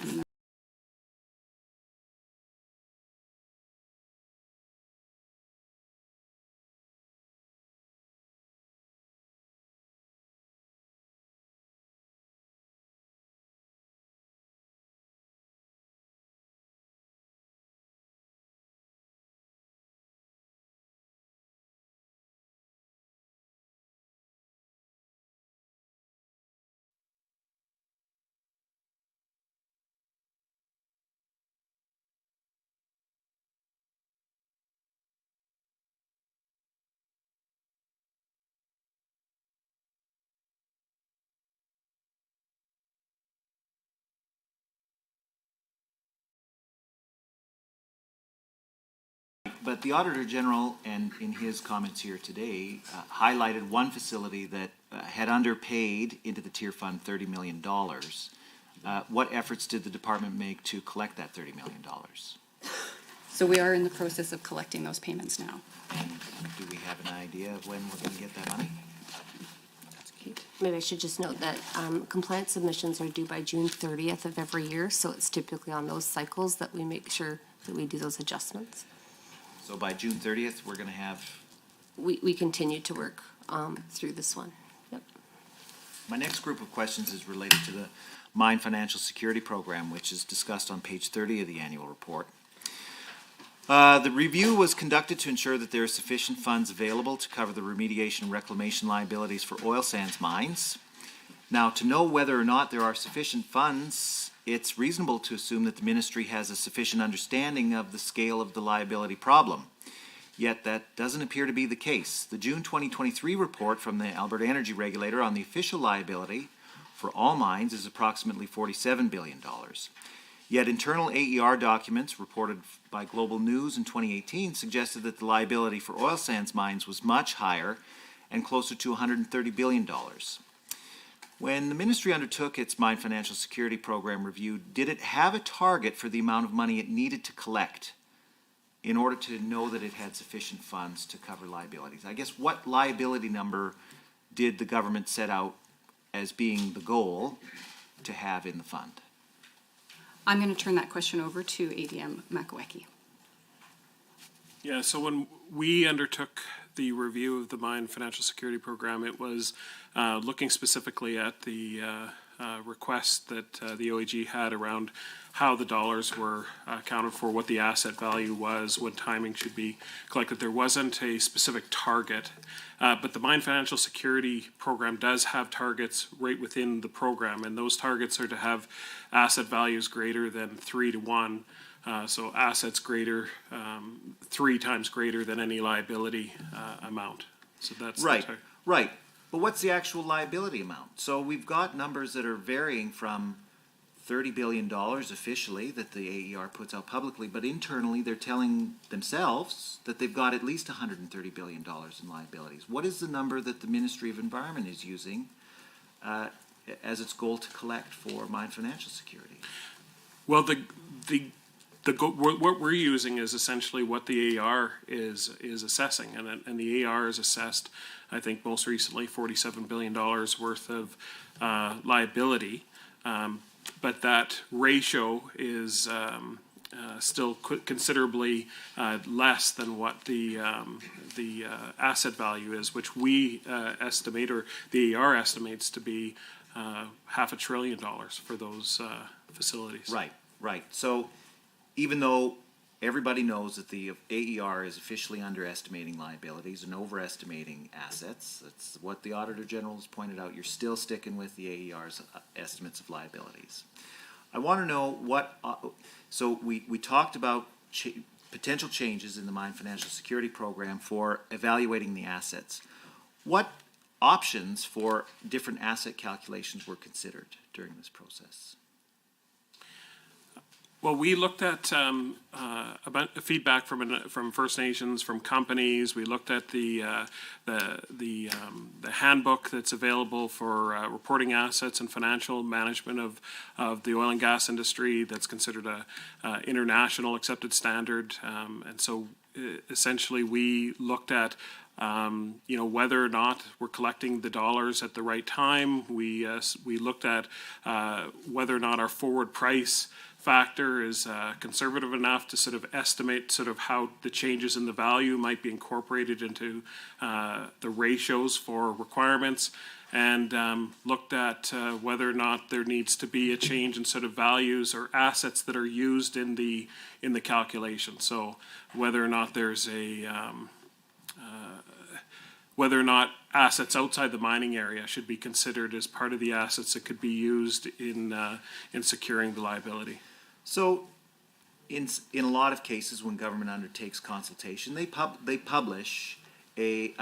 But the Auditor General, and in his comments here today, highlighted one facility that had underpaid into the tier fund $30 million. What efforts did the department make to collect that $30 million? So we are in the process of collecting those payments now. And do we have an idea of when we're going to get that money? Maybe I should just note that compliance submissions are due by June 30th of every year, so it's typically on those cycles that we make sure that we do those adjustments. So by June 30th, we're going to have... We continue to work through this one. Yep. My next group of questions is related to the Mine Financial Security Program, which is discussed on page 30 of the annual report. The review was conducted to ensure that there are sufficient funds available to cover the remediation and reclamation liabilities for oil sands mines. Now, to know whether or not there are sufficient funds, it's reasonable to assume that the ministry has a sufficient understanding of the scale of the liability problem. Yet that doesn't appear to be the case. The June 2023 report from the Alberta Energy Regulator on the official liability for all mines is approximately $47 billion. Yet internal AER documents reported by Global News in 2018 suggested that the liability for oil sands mines was much higher and closer to $130 billion. When the ministry undertook its Mine Financial Security Program review, did it have a target for the amount of money it needed to collect in order to know that it had sufficient funds to cover liabilities? I guess what liability number did the government set out as being the goal to have in the fund? I'm going to turn that question over to ADM Makawecki. Yeah, so when we undertook the review of the Mine Financial Security Program, it was looking specifically at the request that the OAG had around how the dollars were accounted for, what the asset value was, when timing should be collected. There wasn't a specific target, but the Mine Financial Security Program does have targets right within the program, and those targets are to have asset values greater than 3 to 1. So assets greater, 3 times greater than any liability amount. So that's right, right. But what's the actual liability amount? So we've got numbers that are varying from $30 billion officially that the AER puts out publicly, but internally they're telling themselves that they've got at least $130 billion in liabilities. What is the number that the Ministry of Environment is using as its goal to collect for mine financial security? Well, what we're using is essentially what the AER is assessing, and the AER is assessed, I think most recently, $47 billion worth of liability, but that ratio is still considerably less than what the asset value is, which we estimate, or the AER estimates to be $500 billion for those facilities. Right, right. So even though everybody knows that the AER is officially underestimating liabilities and overestimating assets, that's what the Auditor General has pointed out, you're still sticking with the AER's estimates of liabilities. I want to know what, so we talked about potential changes in the Mine Financial Security Program for evaluating the assets. What options for different asset calculations were considered during this process? Well, we looked at about the feedback from First Nations, from companies. We looked at the handbook that's available for reporting assets and financial management of the oil and gas industry. That's considered a international accepted standard, and so essentially we looked at whether or not we're collecting the dollars at the right time. We looked at whether or not our forward price factor is conservative enough to sort of estimate sort of how the changes in the value might be incorporated into the ratios for requirements, and looked at whether or not there needs to be a change in sort of values or assets that are used in the calculation. So whether or not there's whether or not assets outside the mining area should be considered as part of the assets that could be used in securing the liability. So, in a lot of cases, when government undertakes consultation, they publish a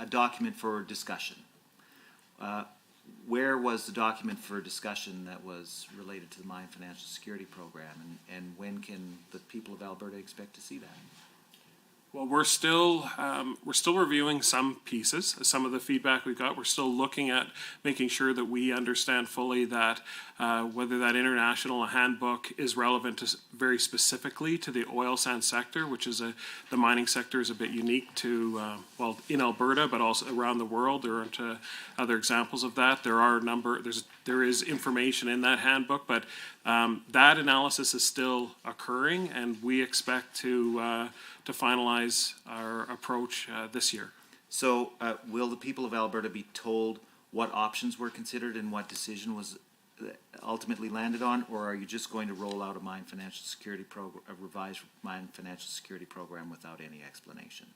document for discussion. Where was the document for discussion that was related to the Mine Financial Security Program, and when can the people of Alberta expect to see that? Well, we're still reviewing some pieces, some of the feedback we got. We're still looking at making sure that we understand fully that whether that international handbook is relevant very specifically to the oil sands sector, which is the mining sector is a bit unique to, in Alberta, but also around the world. There aren't other examples of that. There is information in that handbook, but that analysis is still occurring, and we expect to finalize our approach this year. So will the people of Alberta be told what options were considered and what decision was ultimately landed on, or are you just going to roll out a revised mine financial security program without any explanation?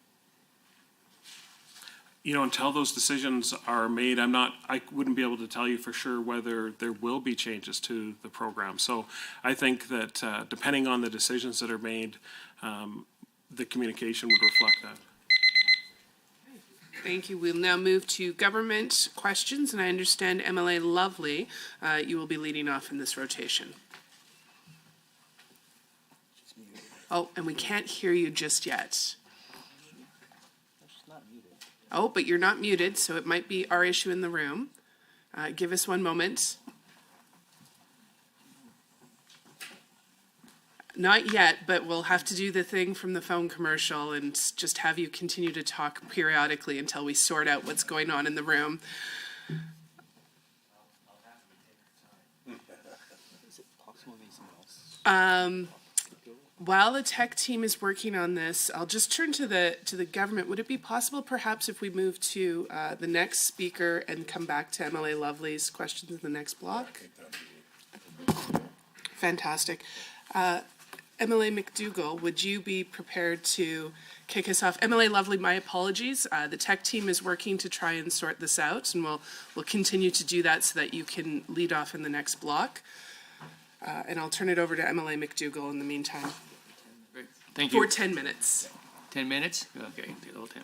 Until those decisions are made, I wouldn't be able to tell you for sure whether there will be changes to the program. So I think that depending on the decisions that are made, the communication would reflect that. Thank you. We'll now move to government questions, and I understand MLA Lovely, you will be leading off in this rotation. Oh, and we can't hear you just yet. Oh, but you're not muted, so it might be our issue in the room. Give us one moment. Not yet, but we'll have to do the thing from the phone commercial and just have you continue to talk periodically until we sort out what's going on in the room. While the tech team is working on this, I'll just turn to the government. Would it be possible perhaps if we move to the next speaker and come back to MLA Lovely's questions in the next block? Fantastic. MLA McDougall, would you be prepared to kick us off? MLA Lovely, my apologies. The tech team is working to try and sort this out, and we'll continue to do that so that you can lead off in the next block. And I'll turn it over to MLA McDougall in the meantime. Thank you. For 10 minutes. 10 minutes? Okay, the whole 10.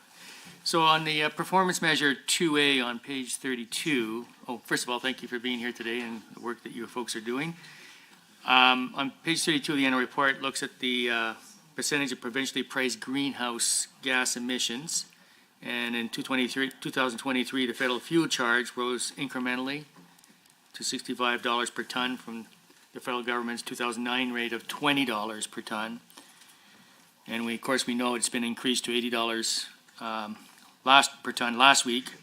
So on the performance measure 2A on page 32, first of all, thank you for being here today and the work that you folks are doing. On page 32 of the annual report, looks at the percentage of provincially priced greenhouse gas emissions. And in 2023, the federal fuel charge rose incrementally to $65 per ton from the federal government's 2009 rate of $20 per ton. And of course, we know it's been increased to $80 per ton last week.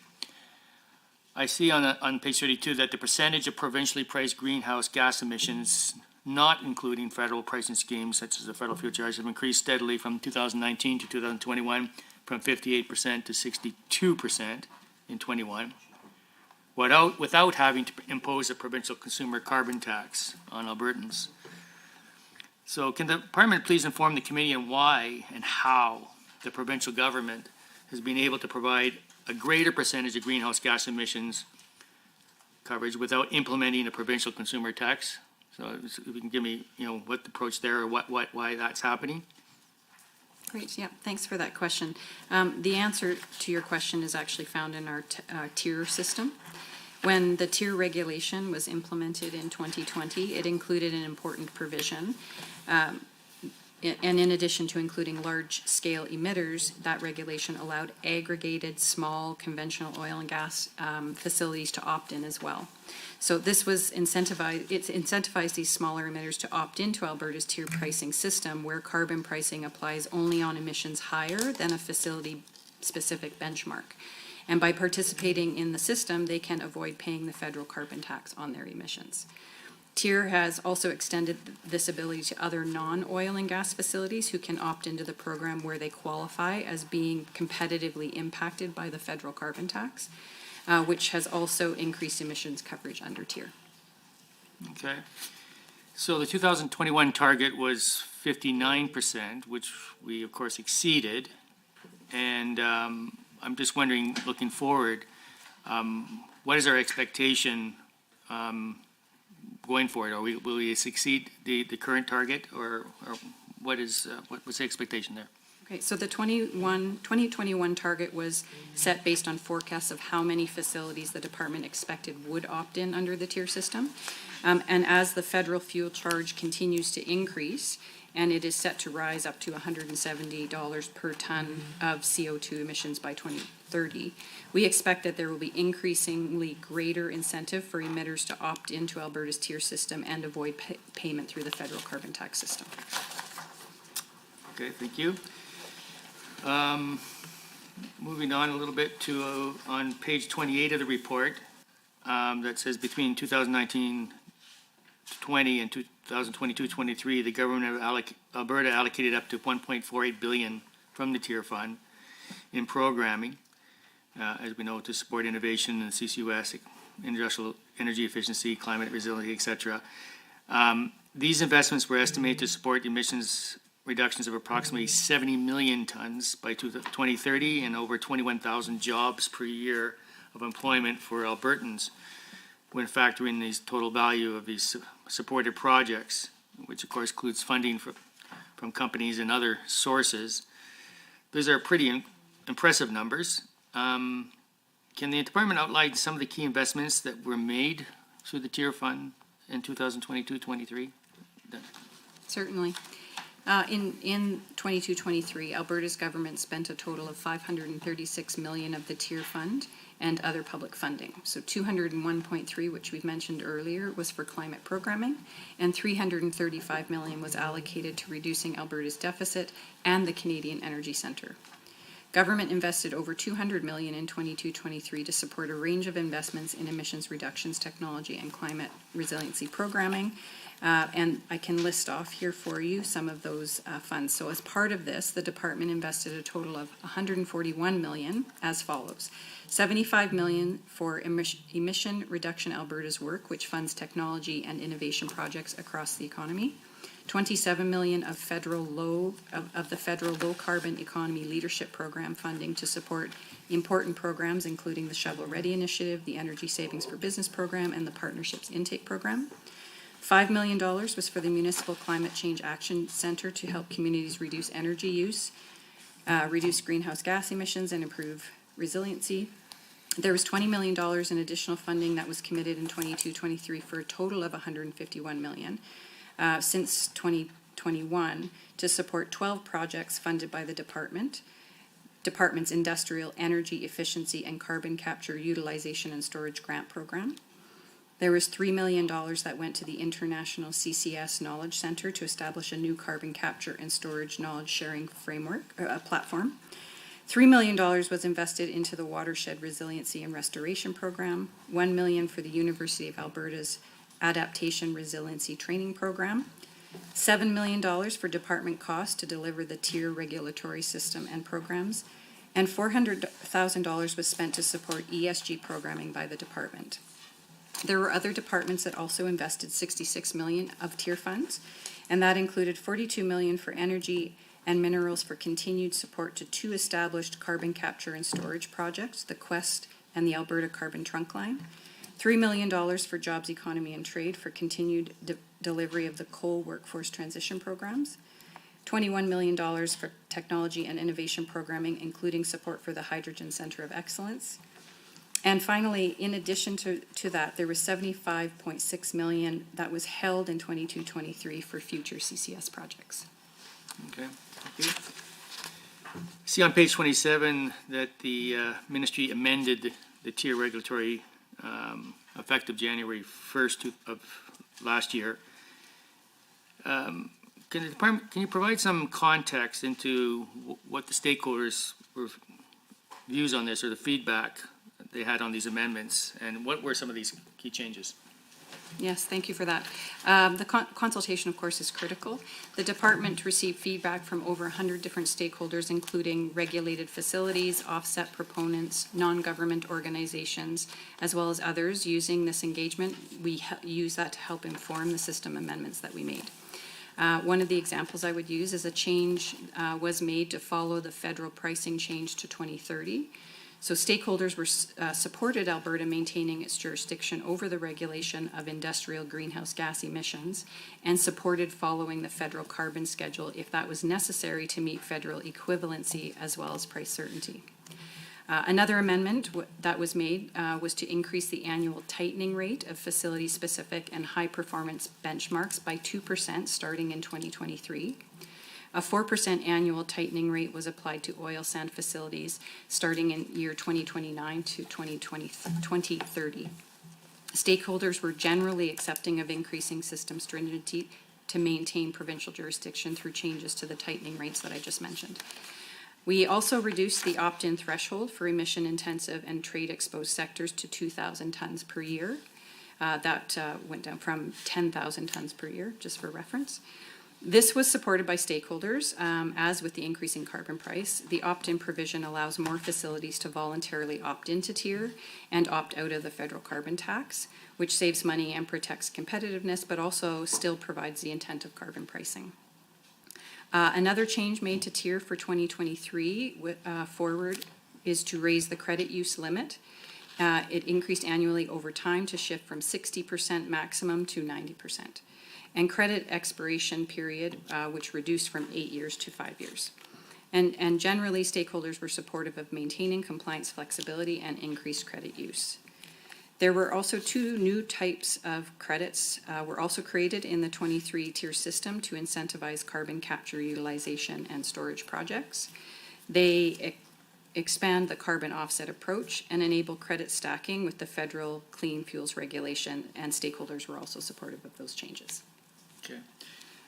I see on page 32 that the percentage of provincially priced greenhouse gas emissions, not including federal pricing schemes such as the federal fuel charge, have increased steadily from 2019 to 2021, from 58% to 62% in 21, without having to impose a provincial consumer carbon tax on Albertans. So can the Department please inform the committee on why and how the provincial government has been able to provide a greater percentage of greenhouse gas emissions coverage without implementing a provincial consumer tax? So if you can give me, what the approach there, or why that's happening. Great, yeah, thanks for that question. The answer to your question is actually found in our tier system. When the tier regulation was implemented in 2020, it included an important provision. And in addition to including large-scale emitters, that regulation allowed aggregated, small, conventional oil and gas facilities to opt in as well. So this was incentivized these smaller emitters to opt into Alberta's tier pricing system, where carbon pricing applies only on emissions higher than a facility-specific benchmark. And by participating in the system, they can avoid paying the federal carbon tax on their emissions. TIER has also extended this ability to other non-oil and gas facilities who can opt into the program where they qualify as being competitively impacted by the federal carbon tax, which has also increased emissions coverage under TIER. Okay. So the 2021 target was 59%, which we of course exceeded. And I'm just wondering, looking forward, what is our expectation going forward? Will we succeed the current target, or what's the expectation there? Okay, so the 2021 target was set based on forecasts of how many facilities the department expected would opt in under the tier system. And as the federal fuel charge continues to increase, and it is set to rise up to $170 per ton of CO2 emissions by 2030, we expect that there will be increasingly greater incentive for emitters to opt into Alberta's tier system and avoid payment through the federal carbon tax system. Okay, thank you. Moving on a little bit to on page 28 of the report, that says between 2019-20 and 2022-23, the government of Alberta allocated up to $1.48 billion from the tier fund in programming, as we know, to support innovation in CCUS, industrial energy efficiency, climate resiliency, etc. These investments were estimated to support emissions reductions of approximately 70 million tons by 2030 and over 21,000 jobs per year of employment for Albertans when factoring the total value of these supported projects, which of course includes funding from companies and other sources. Those are pretty impressive numbers. Can the department outline some of the key investments that were made through the tier fund in 2022-23? Certainly. In 22-23, Alberta's government spent a total of $536 million of the tier fund and other public funding. So 201.3, which we've mentioned earlier, was for climate programming, and 335 million was allocated to reducing Alberta's deficit and the Canadian Energy Centre. Government invested over 200 million in 22-23 to support a range of investments in emissions reductions technology and climate resiliency programming. And I can list off here for you some of those funds. So as part of this, the department invested a total of 141 million as follows. 75 million for Emission Reduction Alberta's work, which funds technology and innovation projects across the economy. 27 million of the federal low carbon economy leadership program funding to support important programs, including the Shovel Ready initiative, the Energy Savings for Business program, and the Partnerships Intake program. $5 million was for the Municipal Climate Change Action Centre to help communities reduce energy use, reduce greenhouse gas emissions, and improve resiliency. There was $20 million in additional funding that was committed in 22-23 for a total of $151 million since 2021 to support 12 projects funded by the department's Industrial Energy Efficiency and Carbon Capture Utilization and Storage Grant Program. There was $3 million that went to the International CCS Knowledge Center to establish a new carbon capture and storage knowledge sharing framework platform. $3 million was invested into the Watershed Resiliency and Restoration Program, $1 million for the University of Alberta's Adaptation Resiliency Training Program, $7 million for department costs to deliver the tier regulatory system and programs, and $400,000 was spent to support ESG programming by the department. There were other departments that also invested $66 million of tier funds, and that included $42 million for energy and minerals for continued support to 2 established carbon capture and storage projects, the Quest and the Alberta Carbon Trunk Line, $3 million for jobs, economy, and trade for continued delivery of the coal workforce transition programs, $21 million for technology and innovation programming, including support for the Hydrogen Center of Excellence, And finally, in addition to that, there was 75.6 million that was held in 22-23 for future CCS projects. Okay, thank you. See on page 27 that the ministry amended the tier regulatory effective January 1st of last year. Can the department, can you provide some context into what the stakeholders were views on this, or the feedback they had on these amendments, and what were some of these key changes? Yes, thank you for that. The consultation, of course, is critical. The department received feedback from over 100 different stakeholders, including regulated facilities, offset proponents, non-government organizations, as well as others. Using this engagement, we use that to help inform the system amendments that we made. One of the examples I would use is a change was made to follow the federal pricing change to 2030. So stakeholders were supported Alberta maintaining its jurisdiction over the regulation of industrial greenhouse gas emissions, and supported following the federal carbon schedule if that was necessary to meet federal equivalency as well as price certainty. Another amendment that was made was to increase the annual tightening rate of facility-specific and high-performance benchmarks by 2% starting in 2023. A 4% annual tightening rate was applied to oil sand facilities starting in year 2029 to 2030. Stakeholders were generally accepting of increasing system stringency to maintain provincial jurisdiction through changes to the tightening rates that I just mentioned. We also reduced the opt-in threshold for emission-intensive and trade-exposed sectors to 2,000 tons per year. That went down from 10,000 tons per year, just for reference. This was supported by stakeholders, as with the increasing carbon price. The opt-in provision allows more facilities to voluntarily opt into tier and opt out of the federal carbon tax, which saves money and protects competitiveness, but also still provides the intent of carbon pricing. Another change made to tier for 2023 forward is to raise the credit use limit. It increased annually over time to shift from 60% maximum to 90%. And credit expiration period, which reduced from 8 years to 5 years. And generally, stakeholders were supportive of maintaining compliance flexibility and increased credit use. There were also 2 new types of credits were also created in the 23 tier system to incentivize carbon capture, utilization, and storage projects. They expand the carbon offset approach and enable credit stacking with the federal clean fuels regulation, and stakeholders were also supportive of those changes. Okay.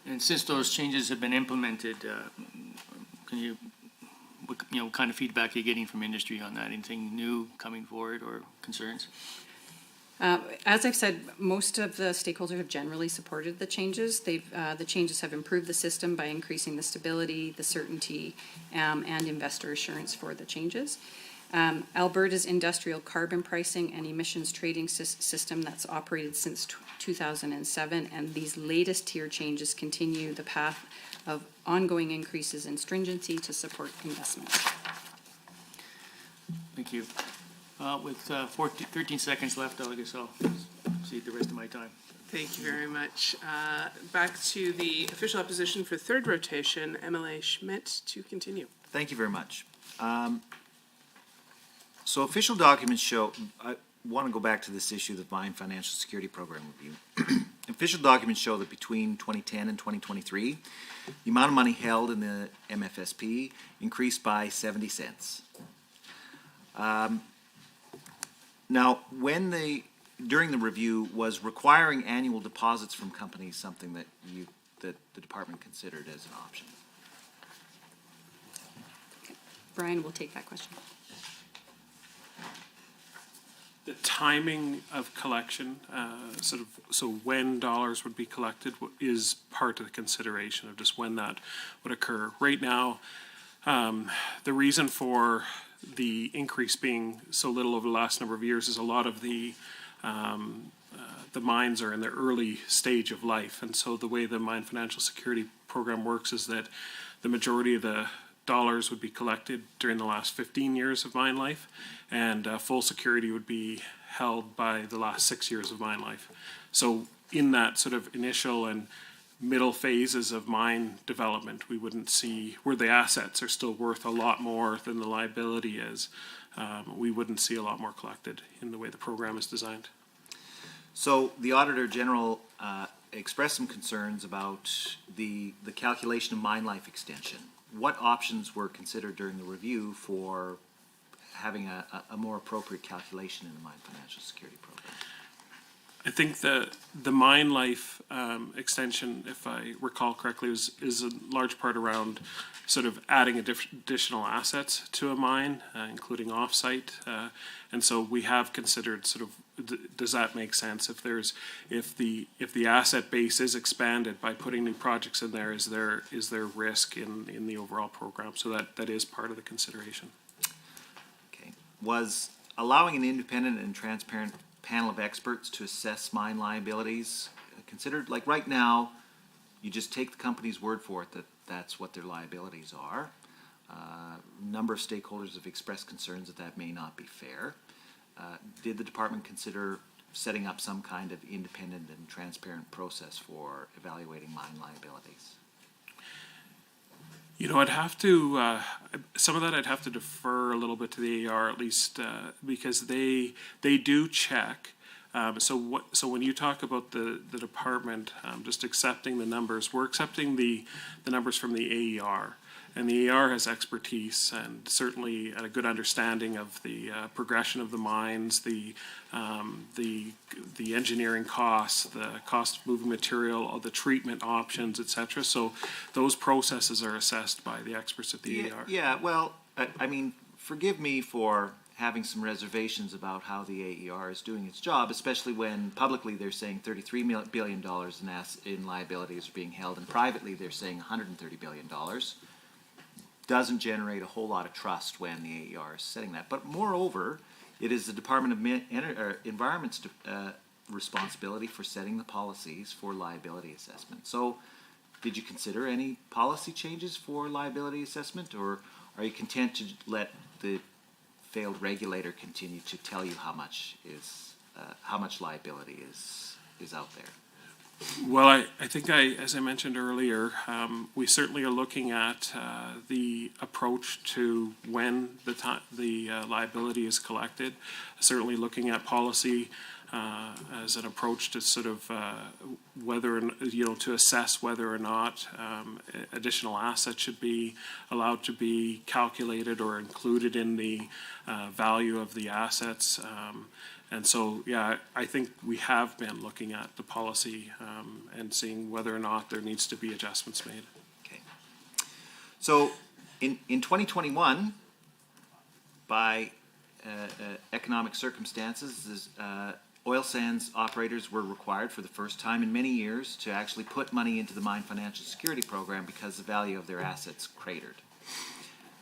And since those changes have been implemented, can you, what kind of feedback are you getting from industry on that? Anything new coming forward or concerns? As I've said, most of the stakeholders have generally supported the changes. The changes have improved the system by increasing the stability, the certainty, and investor assurance for the changes. Alberta's industrial carbon pricing and emissions trading system that's operated since 2007, and these latest tier changes continue the path of ongoing increases in stringency to support investment. Thank you. With 13 seconds left, I guess I'll cede the rest of my time. Thank you very much. Back to the official opposition for third rotation, MLA Schmidt, to continue. Thank you very much. So official documents show, I want to go back to this issue, the Mine Financial Security Program review. Official documents show that between 2010 and 2023, the amount of money held in the MFSP increased by 70 cents. Now, during the review, was requiring annual deposits from companies something that the department considered as an option? Brian will take that question. The timing of collection, so when dollars would be collected is part of the consideration of just when that would occur. Right now, the reason for the increase being so little over the last number of years is a lot of the mines are in their early stage of life, and so the way the Mine Financial Security Program works is that the majority of the dollars would be collected during the last 15 years of mine life, and full security would be held by the last 6 years of mine life. So in that sort of initial and middle phases of mine development, we wouldn't see where the assets are still worth a lot more than the liability is. we wouldn't see a lot more collected in the way the program is designed. So the Auditor General expressed some concerns about the calculation of mine life extension. What options were considered during the review for having a more appropriate calculation in the mine financial security program? I think the mine life extension, if I recall correctly, is a large part around sort of adding additional assets to a mine, including offsite. And so we have considered sort of, does that make sense? If the asset base is expanded by putting new projects in there, is there risk in the overall program? So that is part of the consideration. Okay. Was allowing an independent and transparent panel of experts to assess mine liabilities considered? Like right now, you just take the company's word for it that that's what their liabilities are. A number of stakeholders have expressed concerns that may not be fair. Did the department consider setting up some kind of independent and transparent process for evaluating mine liabilities? You know, I'd have to, some of that I'd have to defer a little bit to the AR at least, because they do check. So when you talk about the department just accepting the numbers, we're accepting the numbers from the AER. And the AER has expertise and certainly a good understanding of the progression of the mines, the engineering costs, the cost of moving material, all the treatment options, etc. So those processes are assessed by the experts at the AER. Yeah, well, I mean, forgive me for having some reservations about how the AER is doing its job, especially when publicly they're saying $33 billion in liabilities are being held, and privately they're saying $130 billion. Doesn't generate a whole lot of trust when the AER is setting that. But moreover, it is the Department of Environment's responsibility for setting the policies for liability assessment. So did you consider any policy changes for liability assessment, or are you content to let the failed regulator continue to tell you how much liability is out there? Well, I think as I mentioned earlier, we certainly are looking at the approach to when the liability is collected. Certainly looking at policy as an approach to sort of whether, to assess whether or not additional assets should be allowed to be calculated or included in the value of the assets. And so, yeah, I think we have been looking at the policy and seeing whether or not there needs to be adjustments made. Okay. So in 2021, by economic circumstances, oil sands operators were required for the first time in many years to actually put money into the mine financial security program because the value of their assets cratered.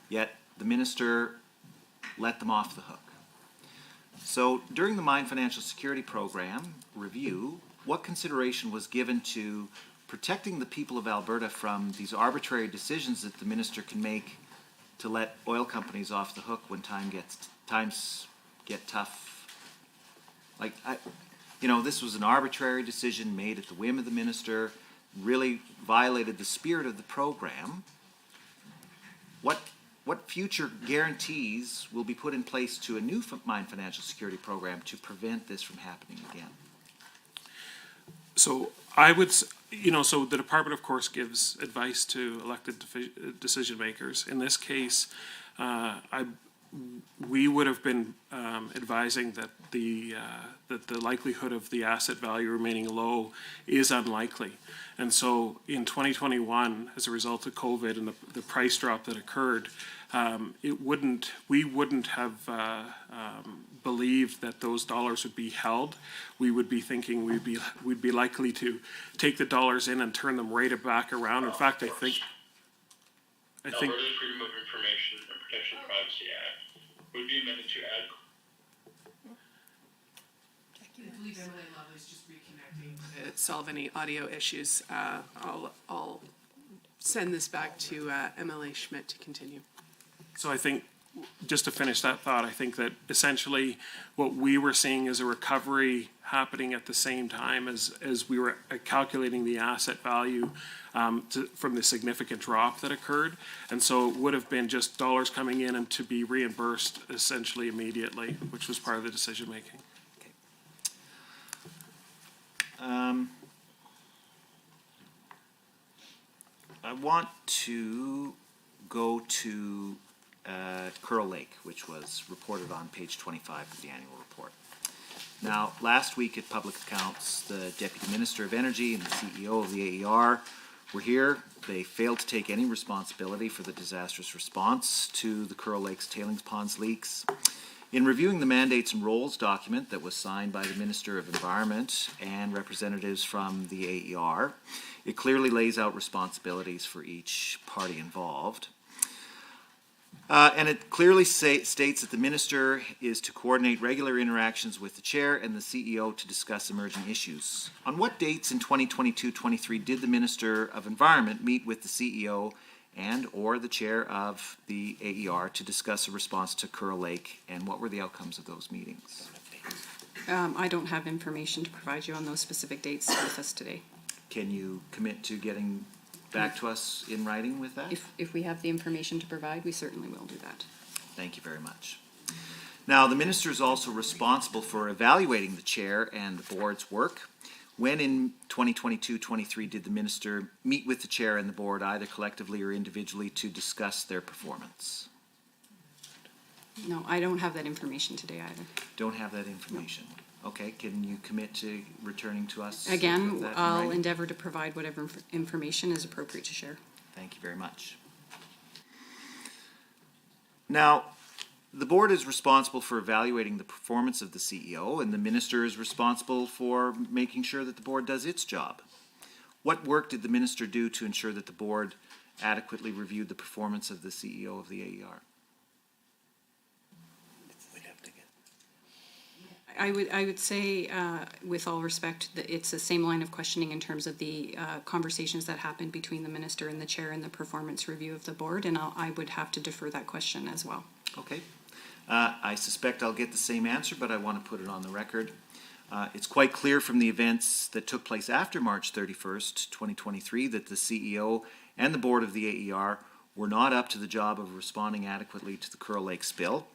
Yet the minister let them off the hook. So during the Mine Financial Security Program review, what consideration was given to protecting the people of Alberta from these arbitrary decisions that the minister can make to let oil companies off the hook when times get tough? Like, this was an arbitrary decision made at the whim of the minister, really violated the spirit of the program. What future guarantees will be put in place to a new mine financial security program to prevent this from happening again? So I would, so the department, of course, gives advice to elected decision makers. In this case, we would have been advising that the likelihood of the asset value remaining low is unlikely. And so in 2021, as a result of COVID and the price drop that occurred, we wouldn't have believed that those dollars would be held. We would be thinking we'd be likely to take the dollars in and turn them right back around. In fact, I think Alberta Freedom of Information and Protection of Privacy Act would be amended to add. I believe Emily Lovely's just reconnecting to solve any audio issues. I'll send this back to MLA Schmidt to continue. So I think, just to finish that thought, I think that essentially what we were seeing is a recovery happening at the same time as we were calculating the asset value from the significant drop that occurred. And so it would have been just dollars coming in and to be reimbursed essentially immediately, which was part of the decision making. I want to go to Curl Lake, which was reported on page 25 of the annual report. Now, last week at Public Accounts, the Deputy Minister of Energy and the CEO of the AER were here. They failed to take any responsibility for the disastrous response to the Curl Lake's tailings ponds leaks. In reviewing the mandates and roles document that was signed by the Minister of Environment and representatives from the AER, it clearly lays out responsibilities for each party involved. And it clearly states that the Minister is to coordinate regular interactions with the Chair and the CEO to discuss emerging issues. On what dates in 2022-23 did the Minister of Environment meet with the CEO and or the Chair of the AER to discuss a response to Curl Lake, and what were the outcomes of those meetings? I don't have information to provide you on those specific dates with us today. Can you commit to getting back to us in writing with that? If we have the information to provide, we certainly will do that. Thank you very much. Now, the Minister is also responsible for evaluating the Chair and the Board's work. When in 2022-23 did the Minister meet with the Chair and the Board, either collectively or individually, to discuss their performance? No, I don't have that information today either. Don't have that information. Okay, can you commit to returning to us? Again, with that in I'll writing? endeavor to provide whatever information is appropriate to share. Thank you very much. Now, the Board is responsible for evaluating the performance of the CEO, and the Minister is responsible for making sure that the Board does its job. What work did the Minister do to ensure that the Board adequately reviewed the performance of the CEO of the AER? I would say, with all respect, that it's the same line of questioning in terms of the conversations that happened between the Minister and the Chair in the performance review of the Board, and I would have to defer that question as well. Okay. I suspect I'll get the same answer, but I want to put it on the record. It's quite clear from the events that took place after March 31st, 2023, that the CEO and the Board of the AER were not up to the job of responding adequately to the Curl Lake spill,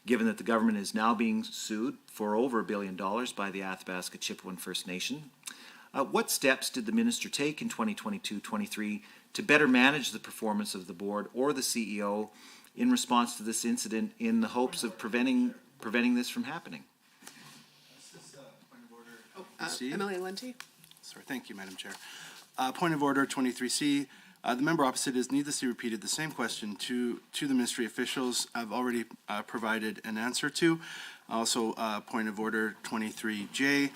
given that the government is now being sued for over $1 billion by the Athabasca Chipewyan First Nation. What steps did the Minister take in 2022-23 to better manage the performance of the Board or the CEO in response to this incident in the hopes of preventing this from happening? Emily Lunty. Sorry, thank you, Madam Chair. Point of order 23C. The member opposite has needlessly repeated the same question to the ministry officials I've already provided an answer to. Also, point of order 23J. The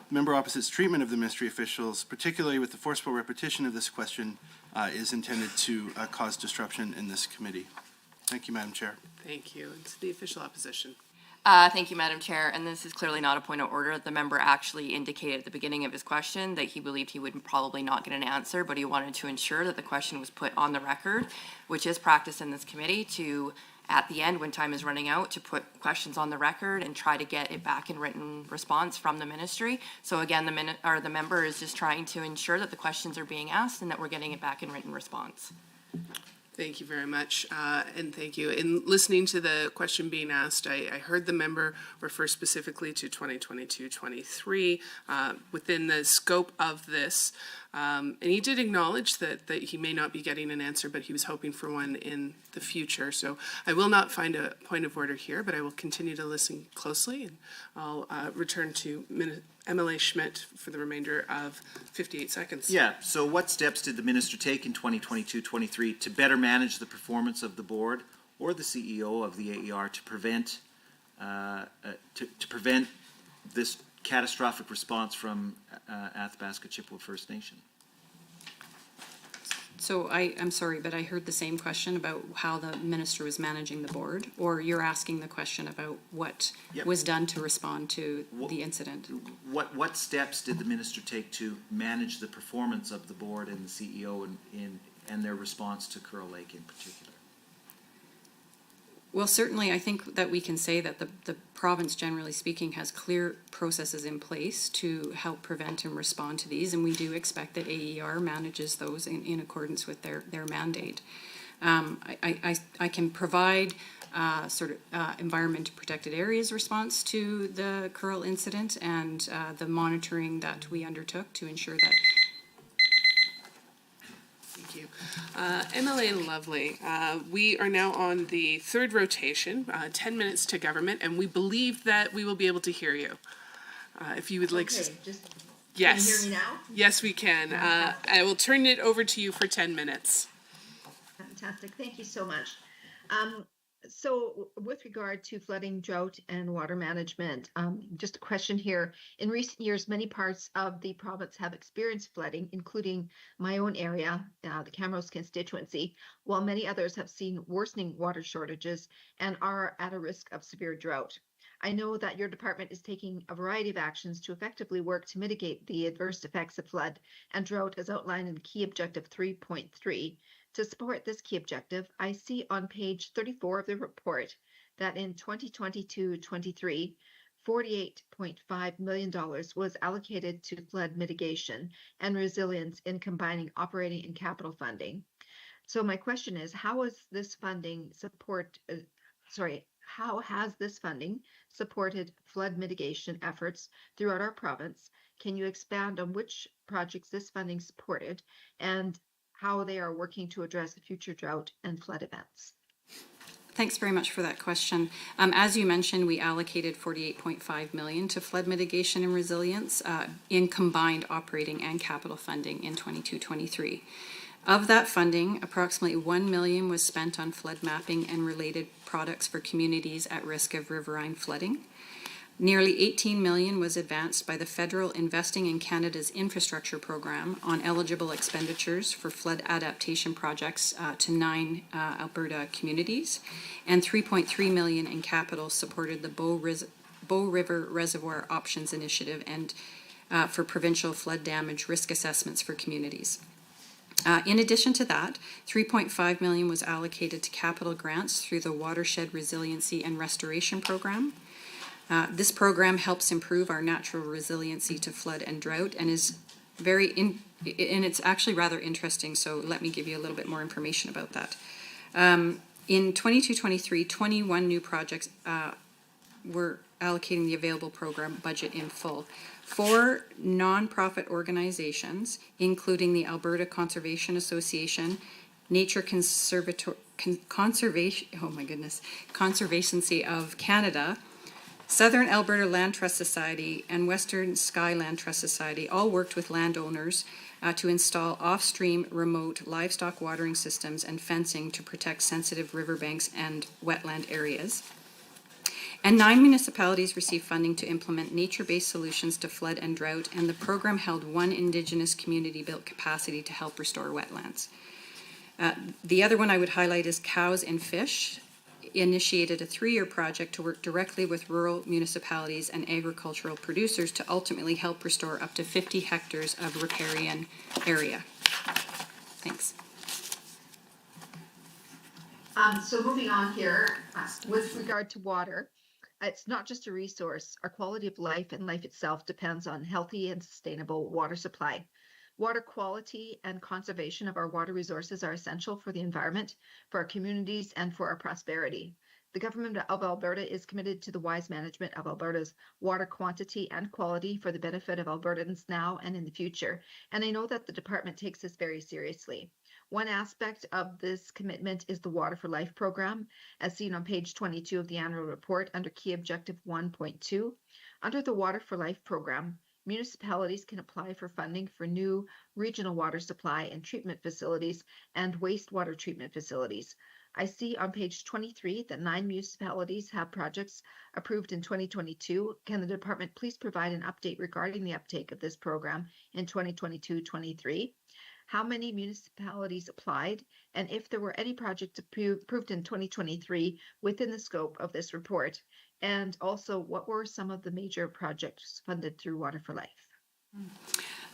member opposite's treatment of the ministry officials, particularly with the forceful repetition of this question, is intended to cause disruption in this committee. Thank you, Madam Chair. Thank you. It's the official opposition. Thank you, Madam Chair, and this is clearly not a point of order. The member actually indicated at the beginning of his question that he believed he would probably not get an answer, but he wanted to ensure that the question was put on the record, which is practice in this committee, to, at the end, when time is running out, to put questions on the record and try to get it back in written response from the ministry. So again, the member is just trying to ensure that the questions are being asked and that we're getting it back in written response. Thank you very much, and thank you. In listening to the question being asked, I heard the member refer specifically to 2022-23 within the scope of this, and he did acknowledge that he may not be getting an answer, but he was hoping for one in the future. So I will not find a point of order here, but I will continue to listen closely, and I'll return to MLA Schmidt for the remainder of 58 seconds. Yeah, so what steps did the Minister take in 2022-23 to better manage the performance of the Board or the CEO of the AER to prevent this catastrophic response from Athabasca Chipewyan First Nation? So I'm sorry, but I heard the same question about how the Minister was managing the Board, or you're asking the question about what was done to respond to the incident? What steps did the Minister take to manage the performance of the Board and the CEO and their response to Curl Lake in particular? Well, certainly, I think that we can say that the province, generally speaking, has clear processes in place to help prevent and respond to these, and we do expect that AER manages those in accordance with their mandate. I can provide environment protected areas response to the Curl incident and the monitoring that we undertook to ensure that. Thank you. MLA Lovely, we are now on the third rotation, 10 minutes to government, and we believe that we will be able to hear you. If you would like to. Yes. Can you hear me now? Yes, we can. I will turn it over to you for 10 minutes. Fantastic. Thank you so much. So with regard to flooding, drought, and water management, just a question here. In recent years, many parts of the province have experienced flooding, including my own area, the Camrose constituency, while many others have seen worsening water shortages and are at a risk of severe drought. I know that your department is taking a variety of actions to effectively work to mitigate the adverse effects of flood and drought as outlined in Key Objective 3.3. To support this key objective, I see on page 34 of the report that in 2022-23, $48.5 million was allocated to flood mitigation and resilience in combining operating and capital funding. So my question is, how has this funding supported flood mitigation efforts throughout our province? Can you expand on which projects this funding supported and how they are working to address future drought and flood events? Thanks very much for that question. As you mentioned, we allocated $48.5 million to flood mitigation and resilience in combined operating and capital funding in 22-23. Of that funding, approximately $1 million was spent on flood mapping and related products for communities at risk of riverine flooding. Nearly $18 million was advanced by the federal Investing in Canada's Infrastructure Program on eligible expenditures for flood adaptation projects to 9 Alberta communities, and $3.3 million in capital supported the Bow River Reservoir Options Initiative and for provincial flood damage risk assessments for communities. In addition to that, $3.5 million was allocated to capital grants through the Watershed Resiliency and Restoration Program. This program helps improve our natural resiliency to flood and drought and is and it's actually rather interesting, so let me give you a little bit more information about that. In 22-23, 21 new projects were allocating the available program budget in full. 4 nonprofit organizations, including the Alberta Conservation Association, Nature Conservancy of Canada, Southern Alberta Land Trust Society, and Western Sky Land Trust Society all worked with landowners to install off-stream remote livestock watering systems and fencing to protect sensitive riverbanks and wetland areas. And 9 municipalities received funding to implement nature-based solutions to flood and drought, and the program held 1 Indigenous community-built capacity to help restore wetlands. The other one I would highlight is Cows and Fish, initiated a 3-year project to work directly with rural municipalities and agricultural producers to ultimately help restore up to 50 hectares of riparian area. Thanks. So moving on here, with regard to water, it's not just a resource. Our quality of life and life itself depends on healthy and sustainable water supply. Water quality and conservation of our water resources are essential for the environment, for our communities, and for our prosperity. The Government of Alberta is committed to the wise management of Alberta's water quantity and quality for the benefit of Albertans now and in the future, and I know that the department takes this very seriously. One aspect of this commitment is the Water for Life program, as seen on page 22 of the annual report under Key Objective 1.2. Under the Water for Life program, municipalities can apply for funding for new regional water supply and treatment facilities and wastewater treatment facilities. I see on page 23 that 9 municipalities have projects approved in 2022. Can the department please provide an update regarding the uptake of this program in 2022-23? How many municipalities applied, and if there were any projects approved in 2023 within the scope of this report? And also, what were some of the major projects funded through Water for Life?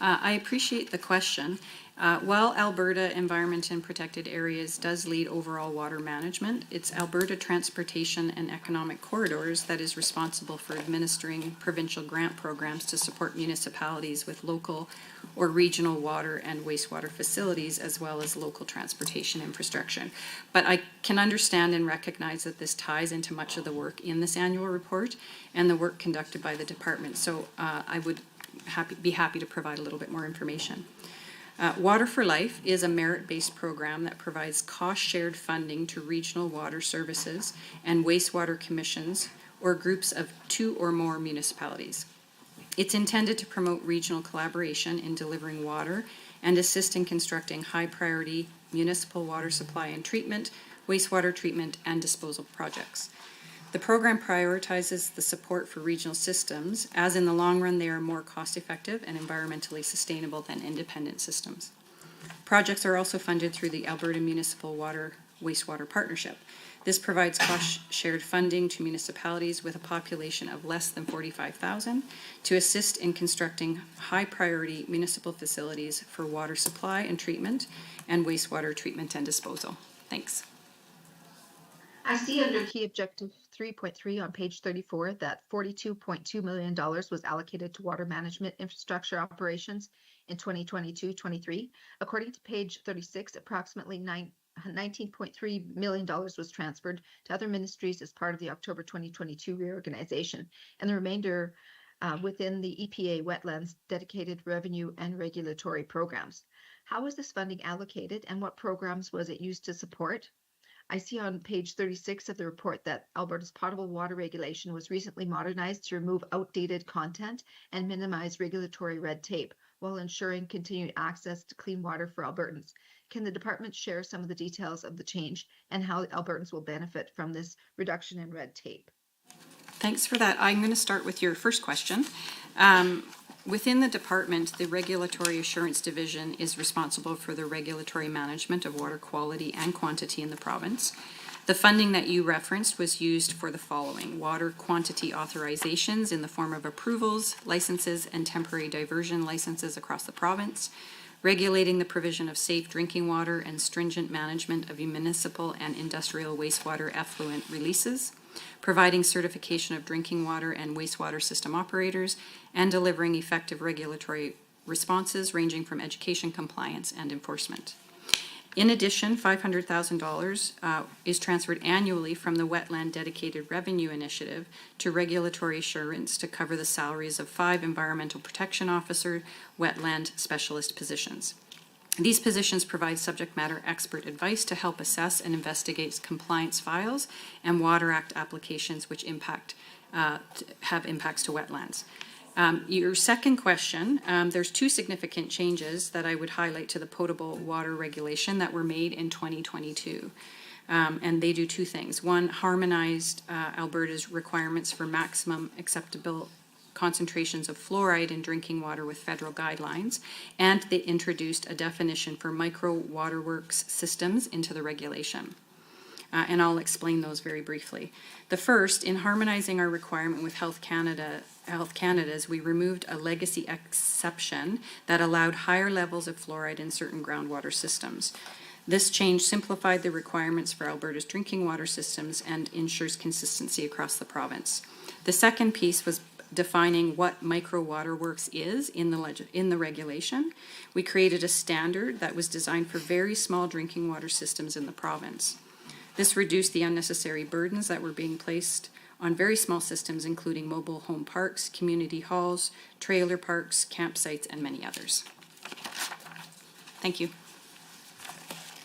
I appreciate the question. While Alberta Environment and Protected Areas does lead overall water management, it's Alberta Transportation and Economic Corridors that is responsible for administering provincial grant programs to support municipalities with local or regional water and wastewater facilities, as well as local transportation infrastructure. But I can understand and recognize that this ties into much of the work in this annual report and the work conducted by the department. So I would be happy to provide a little bit more information. Water for Life is a merit-based program that provides cost-shared funding to regional water services and wastewater commissions or groups of 2 or more municipalities. It's intended to promote regional collaboration in delivering water and assist in constructing high-priority municipal water supply and treatment, wastewater treatment, and disposal projects. The program prioritizes the support for regional systems, as in the long run they are more cost-effective and environmentally sustainable than independent systems. Projects are also funded through the Alberta Municipal Wastewater Partnership. This provides cost-shared funding to municipalities with a population of less than 45,000 to assist in constructing high-priority municipal facilities for water supply and treatment and wastewater treatment and disposal. Thanks. I see under key objective 3.3 on page 34 that $42.2 million was allocated to water management infrastructure operations in 2022-23. According to page 36, approximately $19.3 million was transferred to other ministries as part of the October 2022 reorganization, and the remainder within the EPA wetlands dedicated revenue and regulatory programs. How was this funding allocated, and what programs was it used to support? I see on page 36 of the report that Alberta's potable water regulation was recently modernized to remove outdated content and minimize regulatory red tape while ensuring continued access to clean water for Albertans. Can the department share some of the details of the change and how Albertans will benefit from this reduction in red tape? Thanks for that. I'm going to start with your first question. Within the department, the Regulatory Assurance Division is responsible for the regulatory management of water quality and quantity in the province. The funding that you referenced was used for the following: water quantity authorizations in the form of approvals, licenses, and temporary diversion licenses across the province, regulating the provision of safe drinking water and stringent management of municipal and industrial wastewater effluent releases, providing certification of drinking water and wastewater system operators, and delivering effective regulatory responses ranging from education, compliance, and enforcement. In addition, $500,000 is transferred annually from the Wetland Dedicated Revenue Initiative to regulatory assurance to cover the salaries of 5 environmental protection officer wetland specialist positions. These positions provide subject matter expert advice to help assess and investigate compliance files and Water Act applications which have impacts to wetlands. Your second question, there's 2 significant changes that I would highlight to the potable water regulation that were made in 2022. And they do 2 things. One, harmonized Alberta's requirements for maximum acceptable concentrations of fluoride in drinking water with federal guidelines, and they introduced a definition for micro waterworks systems into the regulation. And I'll explain those very briefly. The first, in harmonizing our requirement with Health Canada's, we removed a legacy exception that allowed higher levels of fluoride in certain groundwater systems. This change simplified the requirements for Alberta's drinking water systems and ensures consistency across the province. The second piece was defining what micro waterworks is in the regulation. We created a standard that was designed for very small drinking water systems in the province. This reduced the unnecessary burdens that were being placed on very small systems, including mobile home parks, community halls, trailer parks, campsites, and many others. Thank you.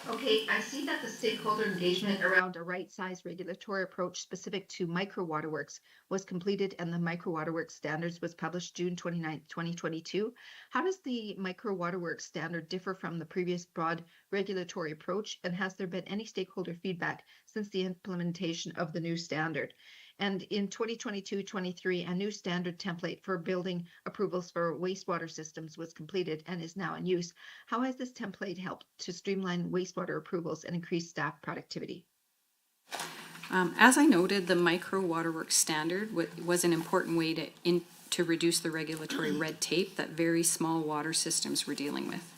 Okay, I see that the stakeholder engagement around a right-sized regulatory approach specific to micro waterworks was completed, and the micro waterworks standards was published June 29, 2022. How does the micro waterworks standard differ from the previous broad regulatory approach, and has there been any stakeholder feedback since the implementation of the new standard? And in 2022-23, a new standard template for building approvals for wastewater systems was completed and is now in use. How has this template helped to streamline wastewater approvals and increase staff productivity? As I noted, the micro waterworks standard was an important way to to reduce the regulatory red tape that very small water systems were dealing with.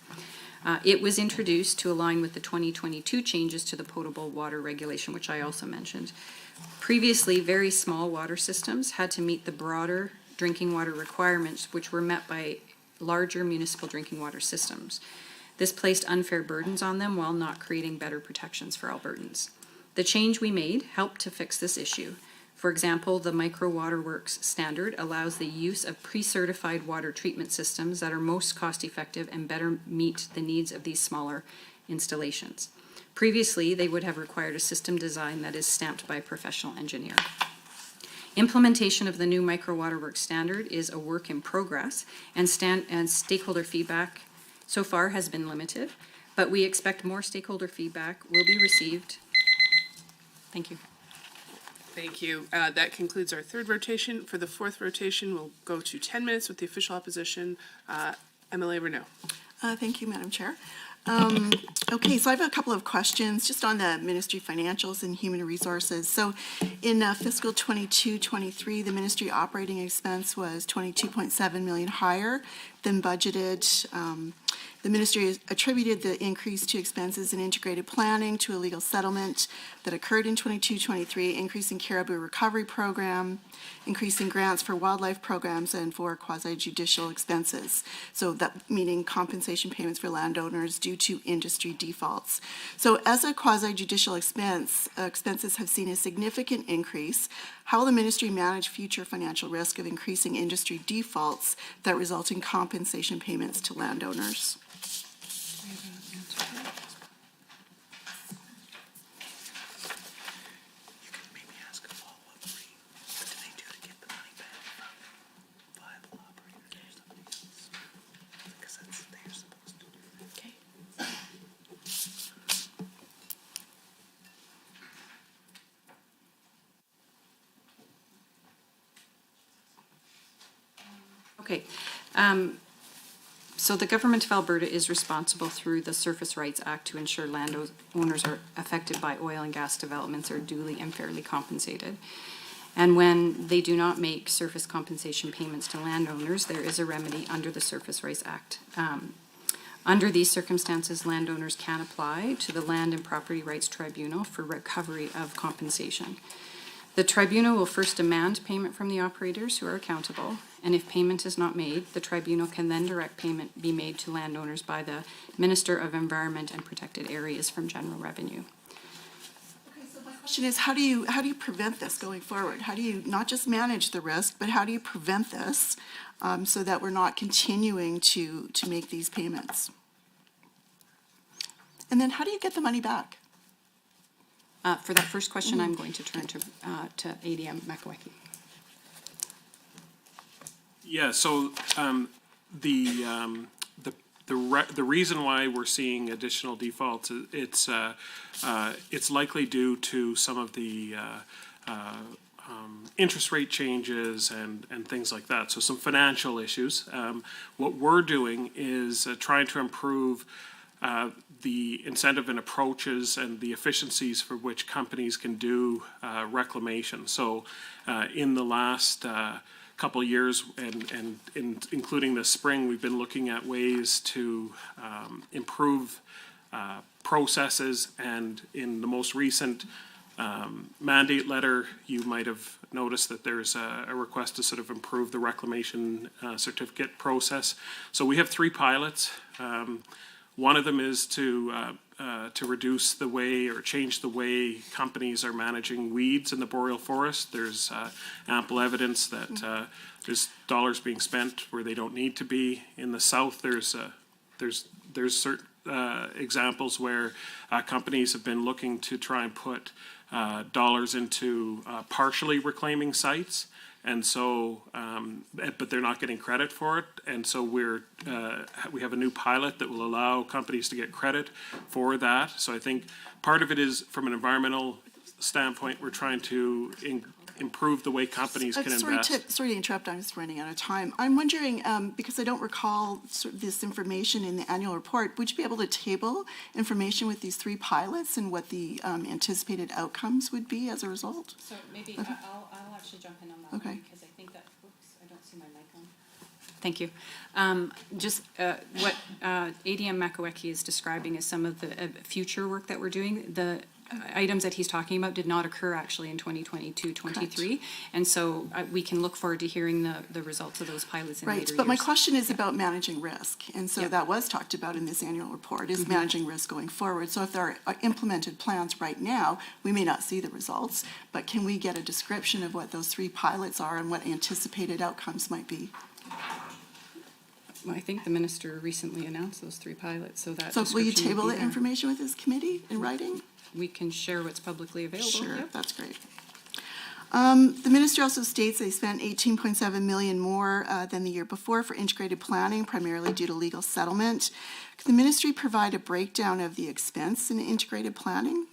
It was introduced to align with the 2022 changes to the potable water regulation, which I also mentioned. Previously, very small water systems had to meet the broader drinking water requirements, which were met by larger municipal drinking water systems. This placed unfair burdens on them while not creating better protections for Albertans. The change we made helped to fix this issue. For example, the Micro Waterworks standard allows the use of pre-certified water treatment systems that are most cost-effective and better meet the needs of these smaller installations. Previously, they would have required a system design that is stamped by a professional engineer. Implementation of the new Micro Waterworks standard is a work in progress, and stakeholder feedback so far has been limited, but we expect more stakeholder feedback will be received. Thank you. Thank you. That concludes our third rotation. For the fourth rotation, we'll go to 10 minutes with the official opposition. MLA Renault. Thank you, Madam Chair. Okay, so I have a couple of questions just on the Ministry financials and human resources. So in fiscal 22-23, the Ministry operating expense was 22.7 million higher than budgeted. The Ministry has attributed the increase to expenses in integrated planning to a legal settlement that occurred in 22-23, increasing caribou recovery program, increasing grants for wildlife programs, and for quasi-judicial expenses. So that meaning compensation payments for landowners due to industry defaults. So as a quasi-judicial expense, expenses have seen a significant increase. How will the Ministry manage future financial risk of increasing industry defaults that result in compensation payments to landowners? Okay. So the Government of Alberta is responsible through the Surface Rights Act to ensure landowners are affected by oil and gas developments are duly and fairly compensated. And when they do not make surface compensation payments to landowners, there is a remedy under the Surface Rights Act. Under these circumstances, landowners can apply to the Land and Property Rights Tribunal for recovery of compensation. The tribunal will first demand payment from the operators who are accountable, and if payment is not made, the tribunal can then direct payment be made to landowners by the Minister of Environment and Protected Areas from general revenue. Okay, so my question is, how do you prevent this going forward? How do you not just manage the risk, but how do you prevent this so that we're not continuing to make these payments? And then how do you get the money back? For that first question, I'm going to turn to ADM Makaweki. Yeah, so the reason why we're seeing additional defaults, it's likely due to some of the interest rate changes and things like that. So some financial issues. What we're doing is trying to improve the incentive and approaches and the efficiencies for which companies can do reclamation. So in the last couple of years and including this spring, we've been looking at ways to improve processes, and in the most recent mandate letter, you might have noticed that there's a request to sort of improve the reclamation certificate process. So we have 3 pilots. One of them is to reduce the way or change the way companies are managing weeds in the boreal forest. There's ample evidence that there's dollars being spent where they don't need to be. In the south, there's certain examples where companies have been looking to try and put dollars into partially reclaiming sites. And so, but they're not getting credit for it. And so we have a new pilot that will allow companies to get credit for that. So I think part of it is from an environmental standpoint, we're trying to improve the way companies can invest. Sorry to interrupt, I'm just running out of time. I'm wondering, because I don't recall this information in the annual report, would you be able to table information with these 3 pilots and what the anticipated outcomes would be as a result? So maybe I'll actually jump in on that one, because I think that, oops, I don't Thank you. Just what ADM Makaweki is describing is some of the future work that we're doing. The items that he's talking about did not occur actually in 2022-23. And so we can look forward to hearing the results of those pilots in later years. Right, but my question is about managing risk. And so Yeah. that was talked about in this annual report, is managing risk going forward. So if there are implemented plans right now, we may not see the results, but can we get a description of what those 3 pilots are and what anticipated outcomes might be? Well, I think the minister recently announced those 3 pilots, so that So will you description would table be that there. information with this committee in writing? We can share what's publicly available. Sure, Yep. that's great. The minister also states they spent $18.7 million more than the year before for integrated planning, primarily due to legal settlement. Could the ministry provide a breakdown of the expense in integrated planning?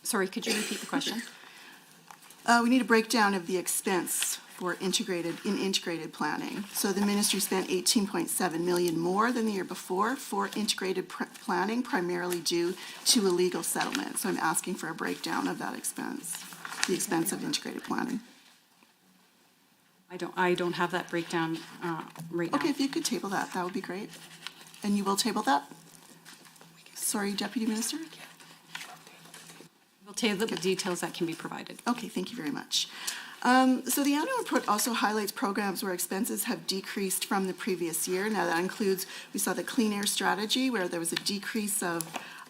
Sorry, could you repeat the question? We need a breakdown of the expense for integrated planning. So the ministry spent $18.7 million more than the year before for integrated planning, primarily due to a legal settlement. So I'm asking for a breakdown of that expense, the expense of integrated planning. I don't have that breakdown right now. Okay, if you could table that, that would be great. And you will table that? Sorry, Deputy Minister? We'll table the details that can be provided. Okay, thank you very much. So the annual report also highlights programs where expenses have decreased from the previous year. Now that includes, we saw the Clean Air Strategy where there was a decrease of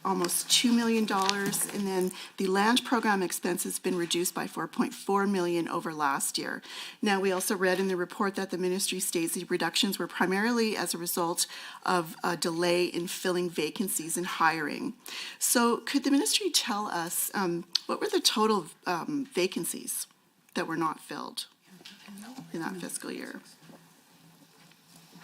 almost $2 million, and then the land program expense has been reduced by $4.4 million over last year. Now, we also read in the report that the ministry states the reductions were primarily as a result of a delay in filling vacancies and hiring. So could the ministry tell us what were the total vacancies that were not filled in that fiscal year?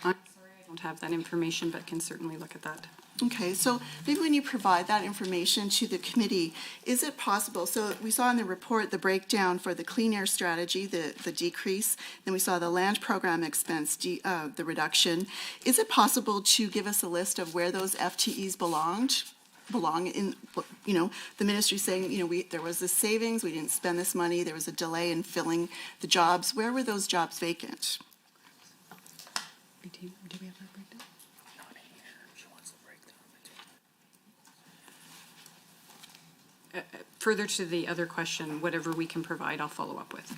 I'm sorry, I don't have that information, but can certainly look at that. Okay, so maybe when you provide that information to the committee, is it possible, so we saw in the report the breakdown for the Clean Air Strategy, the decrease, then we saw the land program expense, the reduction. Is it possible to give us a list of where those FTEs belong in, you know, the ministry saying, you know, there was this savings, we didn't spend this money, there was a delay in filling the jobs. Where were those jobs vacant? Do we have that breakdown? Further to the other question, whatever we can provide, I'll follow up with.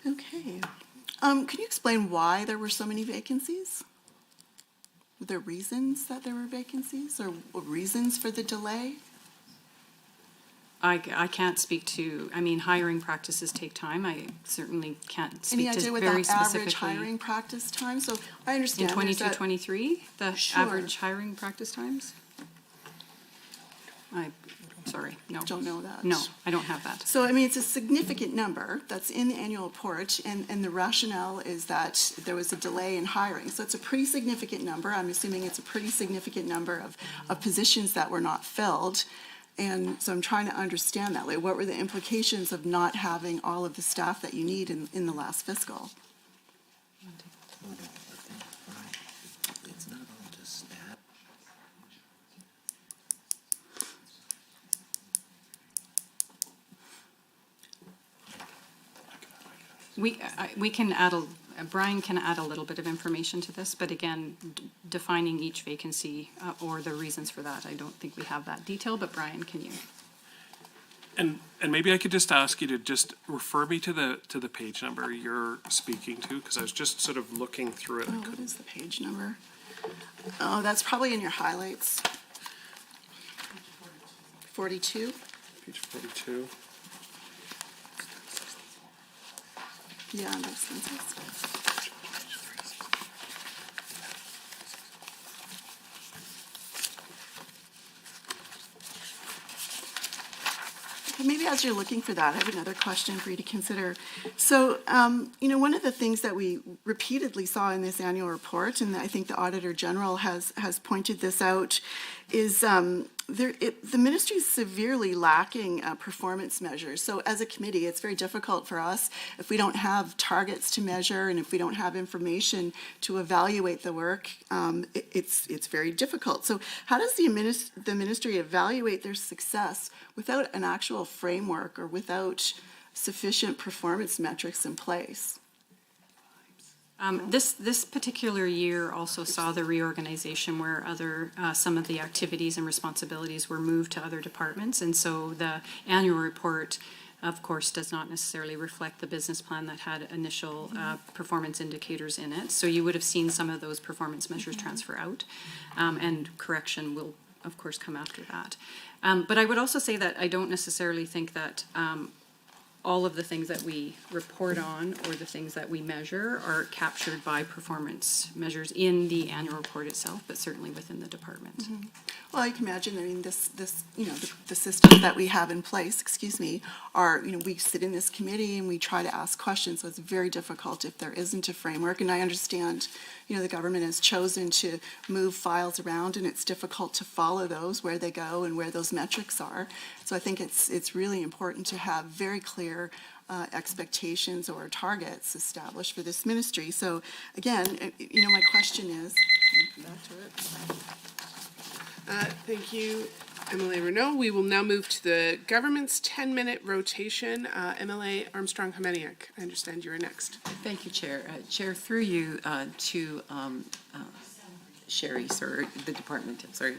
Okay. Can you explain why there were so many vacancies? Were there reasons that there were vacancies or reasons for the delay? I can't speak to, I mean, hiring practices take time. I certainly can't speak Any idea to what very that average specifically. hiring practice time? So I In understand. there's that- 22-23, the Sure. average hiring practice times? Sorry, no. Don't know that. No, I don't have that. So, I mean, it's a significant number that's in the annual report, and the rationale is that there was a delay in hiring. So it's a pretty significant number. I'm assuming it's a pretty significant number of positions that were not filled. And so I'm trying to understand that. Like, what were the implications of not having all of the staff that you need in the last fiscal? It's not all just that. We can add Brian can add a little bit of information to this, but again, defining each vacancy or the reasons for that, I don't think we have that detail, but Brian, can you? And maybe I could just ask you to just refer me to the page number you're speaking to, because I was just sort of looking through it. Oh, what is the page number? Oh, that's probably in your highlights. 42? Page 42. Yeah, under census. Okay, maybe as you're looking for that, I have another question for you to consider. So, you know, one of the things that we repeatedly saw in this annual report, and I think the Auditor General has pointed this out, is the ministry is severely lacking performance measures. So as a committee, it's very difficult for us if we don't have targets to measure and if we don't have information to evaluate the work. It's very difficult. So how does the ministry evaluate their success without an actual framework or without sufficient performance metrics in place? This particular year also saw the reorganization where some of the activities and responsibilities were moved to other departments. And so the annual report, of course, does not necessarily reflect the business plan that had initial performance indicators in it. So you would have seen some of those performance measures transfer out, and correction will, of course, come after that. But I would also say that I don't necessarily think that all of the things that we report on or the things that we measure are captured by performance measures in the annual report itself, but certainly within the department. Mm-hmm. Well, I can imagine, I mean, this the systems that we have in place, are, we sit in this committee and we try to ask questions, so it's very difficult if there isn't a framework. And I understand, the government has chosen to move files around and it's difficult to follow those, where they go and where those metrics are. So I think it's really important to have very clear expectations or targets established for this ministry. So again, my question is, come back to it. Thank you, MLA Renault. We will now move to the government's 10-minute rotation. MLA Armstrong-Homeniuk, I understand you are next. Thank you, Chair. Chair, through you to Sherry, sorry, the department, sorry.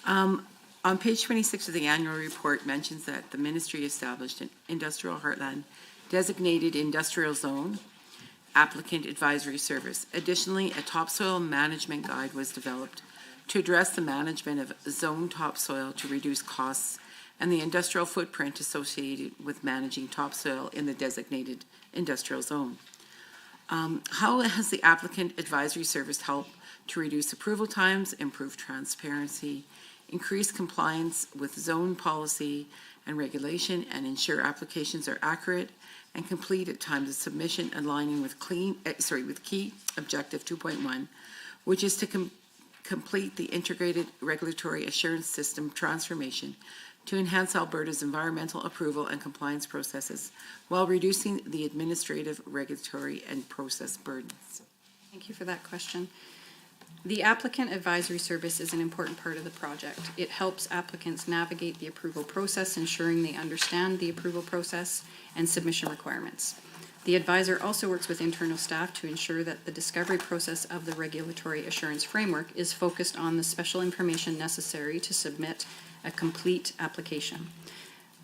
On page 26 of the annual report mentions that the ministry established an industrial heartland designated industrial zone applicant advisory service. Additionally, a topsoil management guide was developed to address the management of zone topsoil to reduce costs and the industrial footprint associated with managing topsoil in the designated industrial zone. How has the applicant advisory service helped to reduce approval times, improve transparency, increase compliance with zone policy and regulation, and ensure applications are accurate and complete at times of submission, aligning with key objective 2.1, which is to complete the integrated regulatory assurance system transformation to enhance Alberta's environmental approval and compliance processes while reducing the administrative, regulatory, and process burdens? Thank you for that question. The applicant advisory service is an important part of the project. It helps applicants navigate the approval process, ensuring they understand the approval process and submission requirements. The advisor also works with internal staff to ensure that the discovery process of the regulatory assurance framework is focused on the special information necessary to submit a complete application.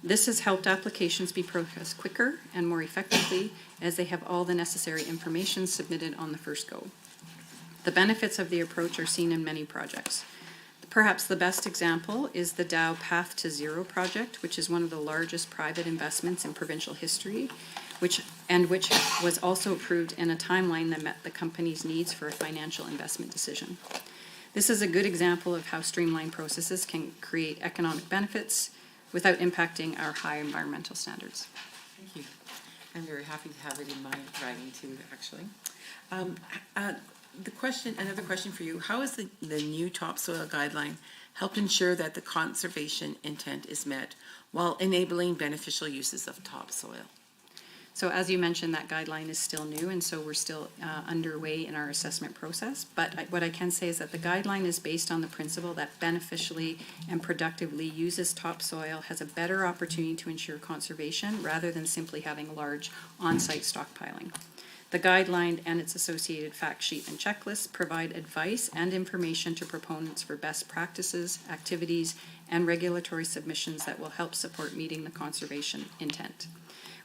This has helped applications be processed quicker and more effectively as they have all the necessary information submitted on the first go. The benefits of the approach are seen in many projects. Perhaps the best example is the Dow Path to Zero project, which is one of the largest private investments in provincial history, which was also approved in a timeline that met the company's needs for a financial investment decision. This is a good example of how streamlined processes can create economic benefits without impacting our high environmental standards. Thank you. I'm very happy to have it in my writing too, actually. Another question for you. How has the new topsoil guideline helped ensure that the conservation intent is met while enabling beneficial uses of topsoil? So as you mentioned, that guideline is still new, and so we're still underway in our assessment process. But what I can say is that the guideline is based on the principle that beneficially and productively uses topsoil has a better opportunity to ensure conservation rather than simply having large on-site stockpiling. The guideline and its associated fact sheet and checklist provide advice and information to proponents for best practices, activities, and regulatory submissions that will help support meeting the conservation intent.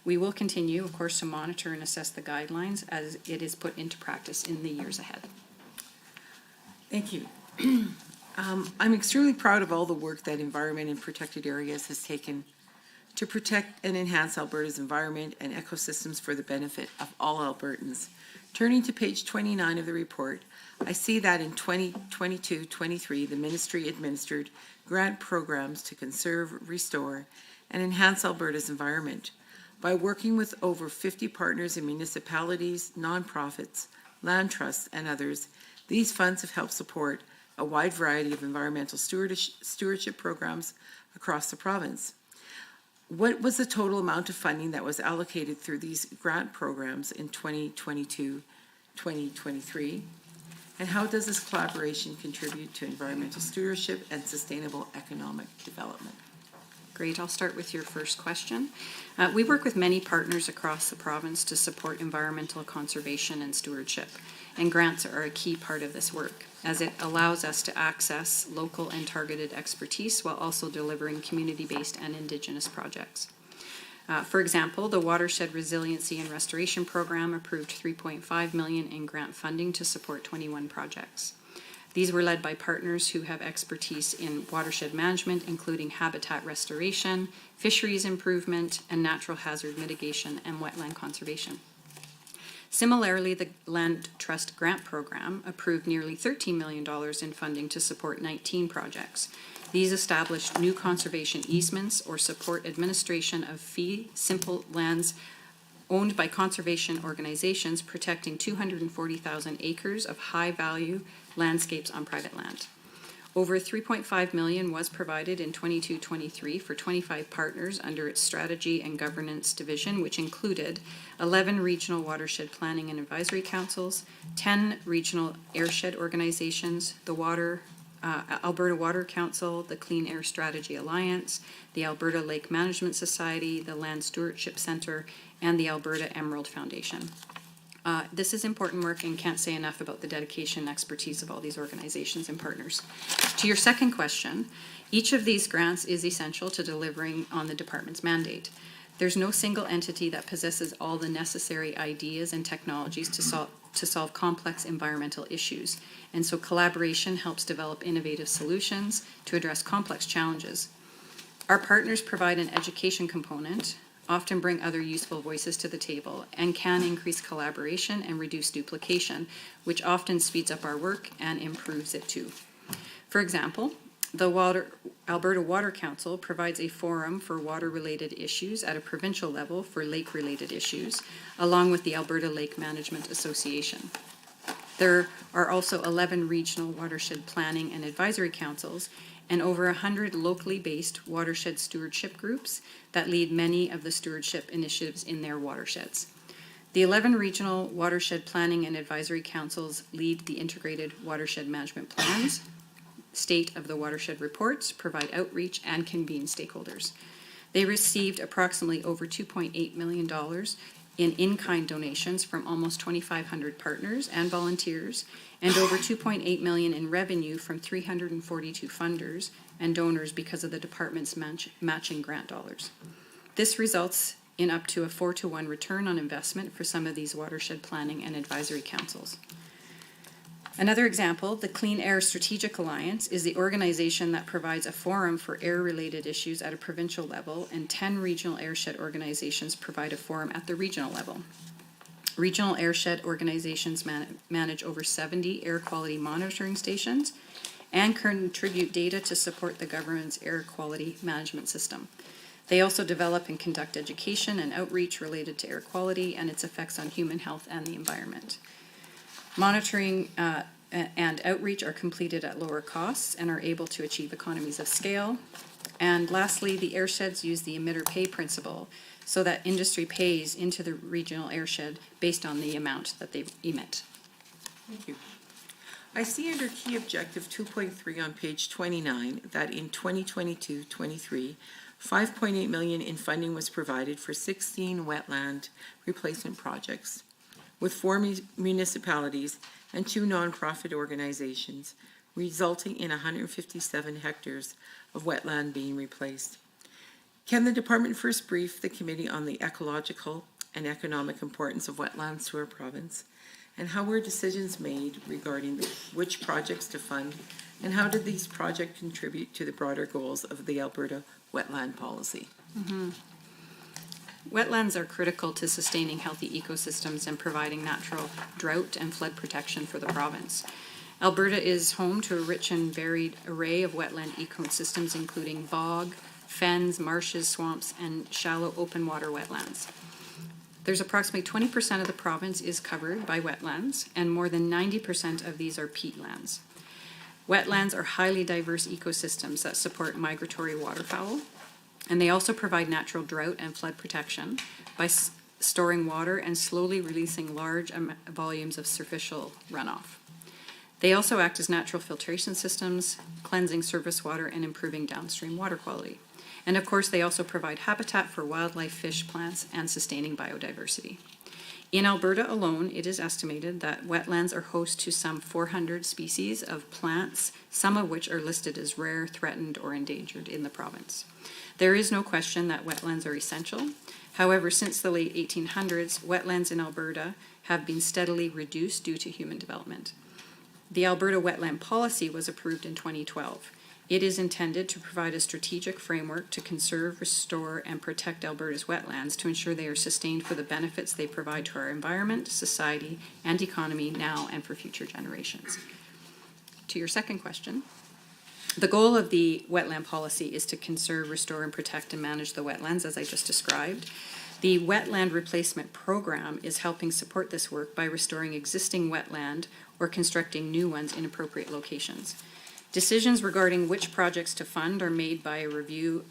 We will continue, of course, to monitor and assess the guidelines as it is put into practice in the years ahead. Thank you. I'm extremely proud of all the work that Environment and Protected Areas has taken to protect and enhance Alberta's environment and ecosystems for the benefit of all Albertans. Turning to page 29 of the report, I see that in 2022-23, the ministry administered grant programs to conserve, restore, and enhance Alberta's environment. By working with over 50 partners in municipalities, nonprofits, land trusts, and others, these funds have helped support a wide variety of environmental stewardship programs across the province. What was the total amount of funding that was allocated through these grant programs in 2022-2023? And how does this collaboration contribute to environmental stewardship and sustainable economic development? Great, I'll start with your first question. We work with many partners across the province to support environmental conservation and stewardship, and grants are a key part of this work, as it allows us to access local and targeted expertise while also delivering community-based and Indigenous projects. For example, the Watershed Resiliency and Restoration Program approved $3.5 million in grant funding to support 21 projects. These were led by partners who have expertise in watershed management, including habitat restoration, fisheries improvement, and natural hazard mitigation and wetland conservation. Similarly, the Land Trust Grant Program approved nearly $13 million in funding to support 19 projects. These established new conservation easements or support administration of fee simple lands owned by conservation organizations protecting 240,000 acres of high-value landscapes on private land. Over $3.5 million was provided in 22-23 for 25 partners under its Strategy and Governance Division, which included 11 regional watershed planning and advisory councils, 10 regional airshed organizations, the Alberta Water Council, the Clean Air Strategy Alliance, the Alberta Lake Management Society, the Land Stewardship Centre, and the Alberta Emerald Foundation. This is important work and can't say enough about the dedication and expertise of all these organizations and partners. To your second question, each of these grants is essential to delivering on the department's mandate. There's no single entity that possesses all the necessary ideas and technologies to solve complex environmental issues, and so collaboration helps develop innovative solutions to address complex challenges. Our partners provide an education component, often bring other useful voices to the table, and can increase collaboration and reduce duplication, which often speeds up our work and improves it too. For example, the Alberta Water Council provides a forum for water-related issues at a provincial level for lake-related issues, along with the Alberta Lake Management Association. There are also 11 regional watershed planning and advisory councils and over 100 locally based watershed stewardship groups that lead many of the stewardship initiatives in their watersheds. The 11 regional watershed planning and advisory councils lead the integrated watershed management plans, state of the watershed reports, provide outreach, and convene stakeholders. They received approximately over $2.8 million in-kind donations from almost 2,500 partners and volunteers, and over $2.8 million in revenue from 342 funders and donors because of the department's matching grant dollars. This results in up to a 4-to-1 return on investment for some of these watershed planning and advisory councils. Another example, the Clean Air Strategic Alliance is the organization that provides a forum for air-related issues at a provincial level, and 10 regional airshed organizations provide a forum at the regional level. Regional airshed organizations manage over 70 air quality monitoring stations and contribute data to support the government's air quality management system. They also develop and conduct education and outreach related to air quality and its effects on human health and the environment. Monitoring and outreach are completed at lower costs and are able to achieve economies of scale. And lastly, the airsheds use the emitter pay principle so that industry pays into the regional airshed based on the amount that they emit. Thank you. I see under key objective 2.3 on page 29 that in 2022-23, $5.8 million in funding was provided for 16 wetland replacement projects, with 4 municipalities and 2 nonprofit organizations, resulting in 157 hectares of wetland being replaced. Can the department first brief the committee on the ecological and economic importance of wetlands to our province? And how were decisions made regarding which projects to fund, and how did these projects contribute to the broader goals of the Alberta wetland policy? Wetlands are critical to sustaining healthy ecosystems and providing natural drought and flood protection for the province. Alberta is home to a rich and varied array of wetland ecosystems, including bog, fens, marshes, swamps, and shallow open water wetlands. There's approximately 20% of the province is covered by wetlands, and more than 90% of these are peatlands. Wetlands are highly diverse ecosystems that support migratory waterfowl, and they also provide natural drought and flood protection by storing water and slowly releasing large volumes of superficial runoff. They also act as natural filtration systems, cleansing surface water and improving downstream water quality. And of course, they also provide habitat for wildlife, fish, plants, and sustaining biodiversity. In Alberta alone, it is estimated that wetlands are host to some 400 species of plants, some of which are listed as rare, threatened, or endangered in the province. There is no question that wetlands are essential. However, since the late 1800s, wetlands in Alberta have been steadily reduced due to human development. The Alberta Wetland Policy was approved in 2012. It is intended to provide a strategic framework to conserve, restore, and protect Alberta's wetlands to ensure they are sustained for the benefits they provide to our environment, society, and economy now and for future generations. To your second question, the goal of the wetland policy is to conserve, restore, and protect and manage the wetlands, as I just described. The Wetland Replacement Program is helping support this work by restoring existing wetland or constructing new ones in appropriate locations. Decisions regarding which projects to fund are made by a review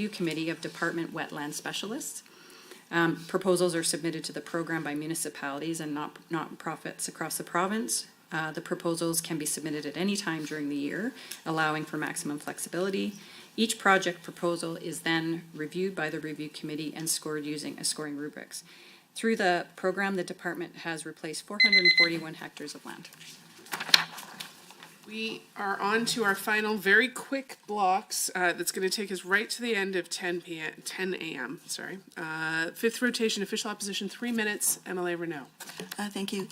committee of department wetland specialists. Proposals are submitted to the program by municipalities and not-profits across the province. The proposals can be submitted at any time during the year, allowing for maximum flexibility. Each project proposal is then reviewed by the review committee and scored using a scoring rubrics. Through the program, the department has replaced 441 hectares of land. We are on to our final very quick blocks that's going to take us right to the end of 10 a.m. Fifth rotation, official opposition, 3 minutes. MLA Renault. Thank you.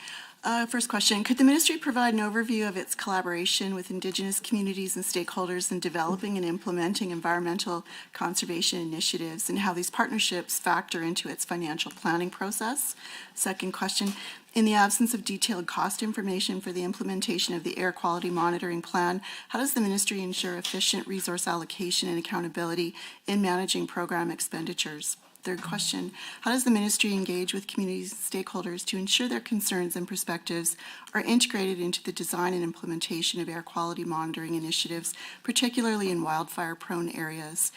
First question, could the ministry provide an overview of its collaboration with Indigenous communities and stakeholders in developing and implementing environmental conservation initiatives and how these partnerships factor into its financial planning process? Second question, in the absence of detailed cost information for the implementation of the air quality monitoring plan, how does the ministry ensure efficient resource allocation and accountability in managing program expenditures? Third question, how does the ministry engage with community stakeholders to ensure their concerns and perspectives are integrated into the design and implementation of air quality monitoring initiatives, particularly in wildfire-prone areas?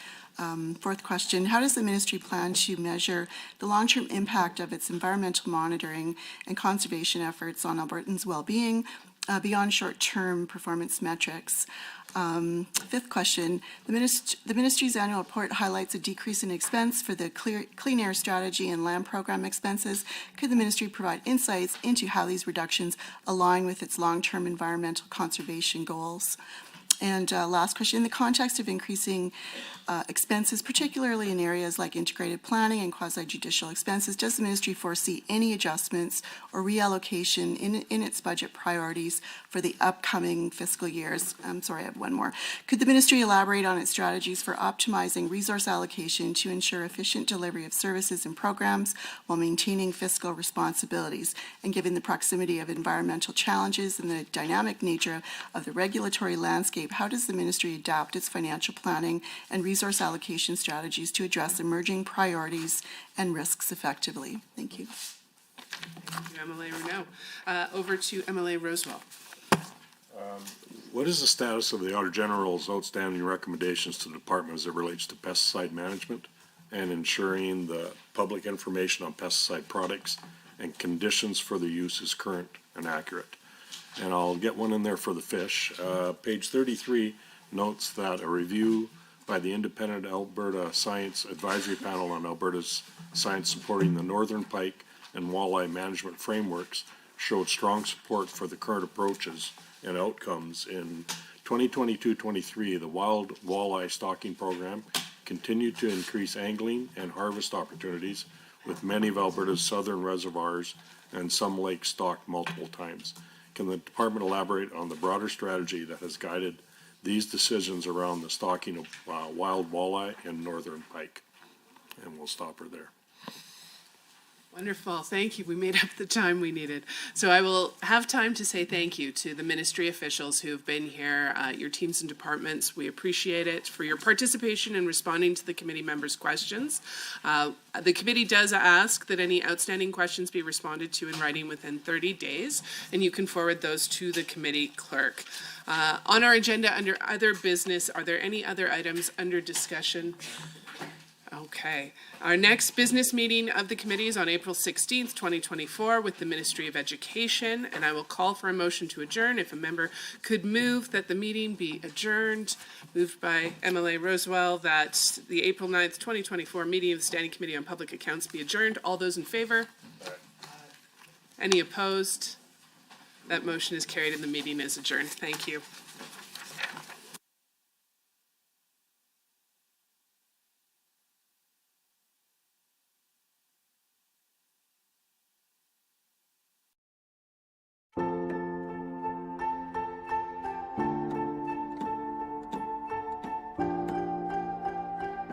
Fourth question, how does the ministry plan to measure the long-term impact of its environmental monitoring and conservation efforts on Albertans' well-being beyond short-term performance metrics? Fifth question, the ministry's annual report highlights a decrease in expense for the clean air strategy and land program expenses. Could the ministry provide insights into how these reductions align with its long-term environmental conservation goals? And last question, in the context of increasing expenses, particularly in areas like integrated planning and quasi-judicial expenses, does the ministry foresee any adjustments or reallocation in its budget priorities for the upcoming fiscal years? I'm sorry, I have one more. Could the ministry elaborate on its strategies for optimizing resource allocation to ensure efficient delivery of services and programs while maintaining fiscal responsibilities? And given the proximity of environmental challenges and the dynamic nature of the regulatory landscape, how does the ministry adapt its financial planning and resource allocation strategies to address emerging priorities and risks effectively? Thank you. Thank you, MLA Renault. Over to MLA Rosewell. What is the status of the Auditor General's outstanding recommendations to the department as it relates to pesticide management and ensuring the public information on pesticide products and conditions for their use is current and accurate? And I'll get one in there for the fish. Page 33 notes that a review by the Independent Alberta Science Advisory Panel on Alberta's science supporting the Northern Pike and Walleye Management Frameworks showed strong support for the current approaches and outcomes. In 2022-23, the Wild Walleye Stocking Program continued to increase angling and harvest opportunities with many of Alberta's southern reservoirs and some lakes stocked multiple times. Can the department elaborate on the broader strategy that has guided these decisions around the stocking of wild walleye and northern pike? And we'll stop her there. Wonderful, thank you. We made up the time we needed. So I will have time to say thank you to the ministry officials who have been here, your teams and departments. We appreciate it for your participation in responding to the committee members' questions. The committee does ask that any outstanding questions be responded to in writing within 30 days, and you can forward those to the committee clerk. On our agenda under other business, are there any other items under discussion? Okay. Our next business meeting of the committee is on April 16th, 2024 with the Ministry of Education, and I will call for a motion to adjourn. If a member could move that the meeting be adjourned, moved by MLA Rosewell, that the April 9th, 2024 meeting of the Standing Committee on Public Accounts be adjourned. All those in favor? Any opposed? That motion is carried and the meeting is adjourned. Thank you.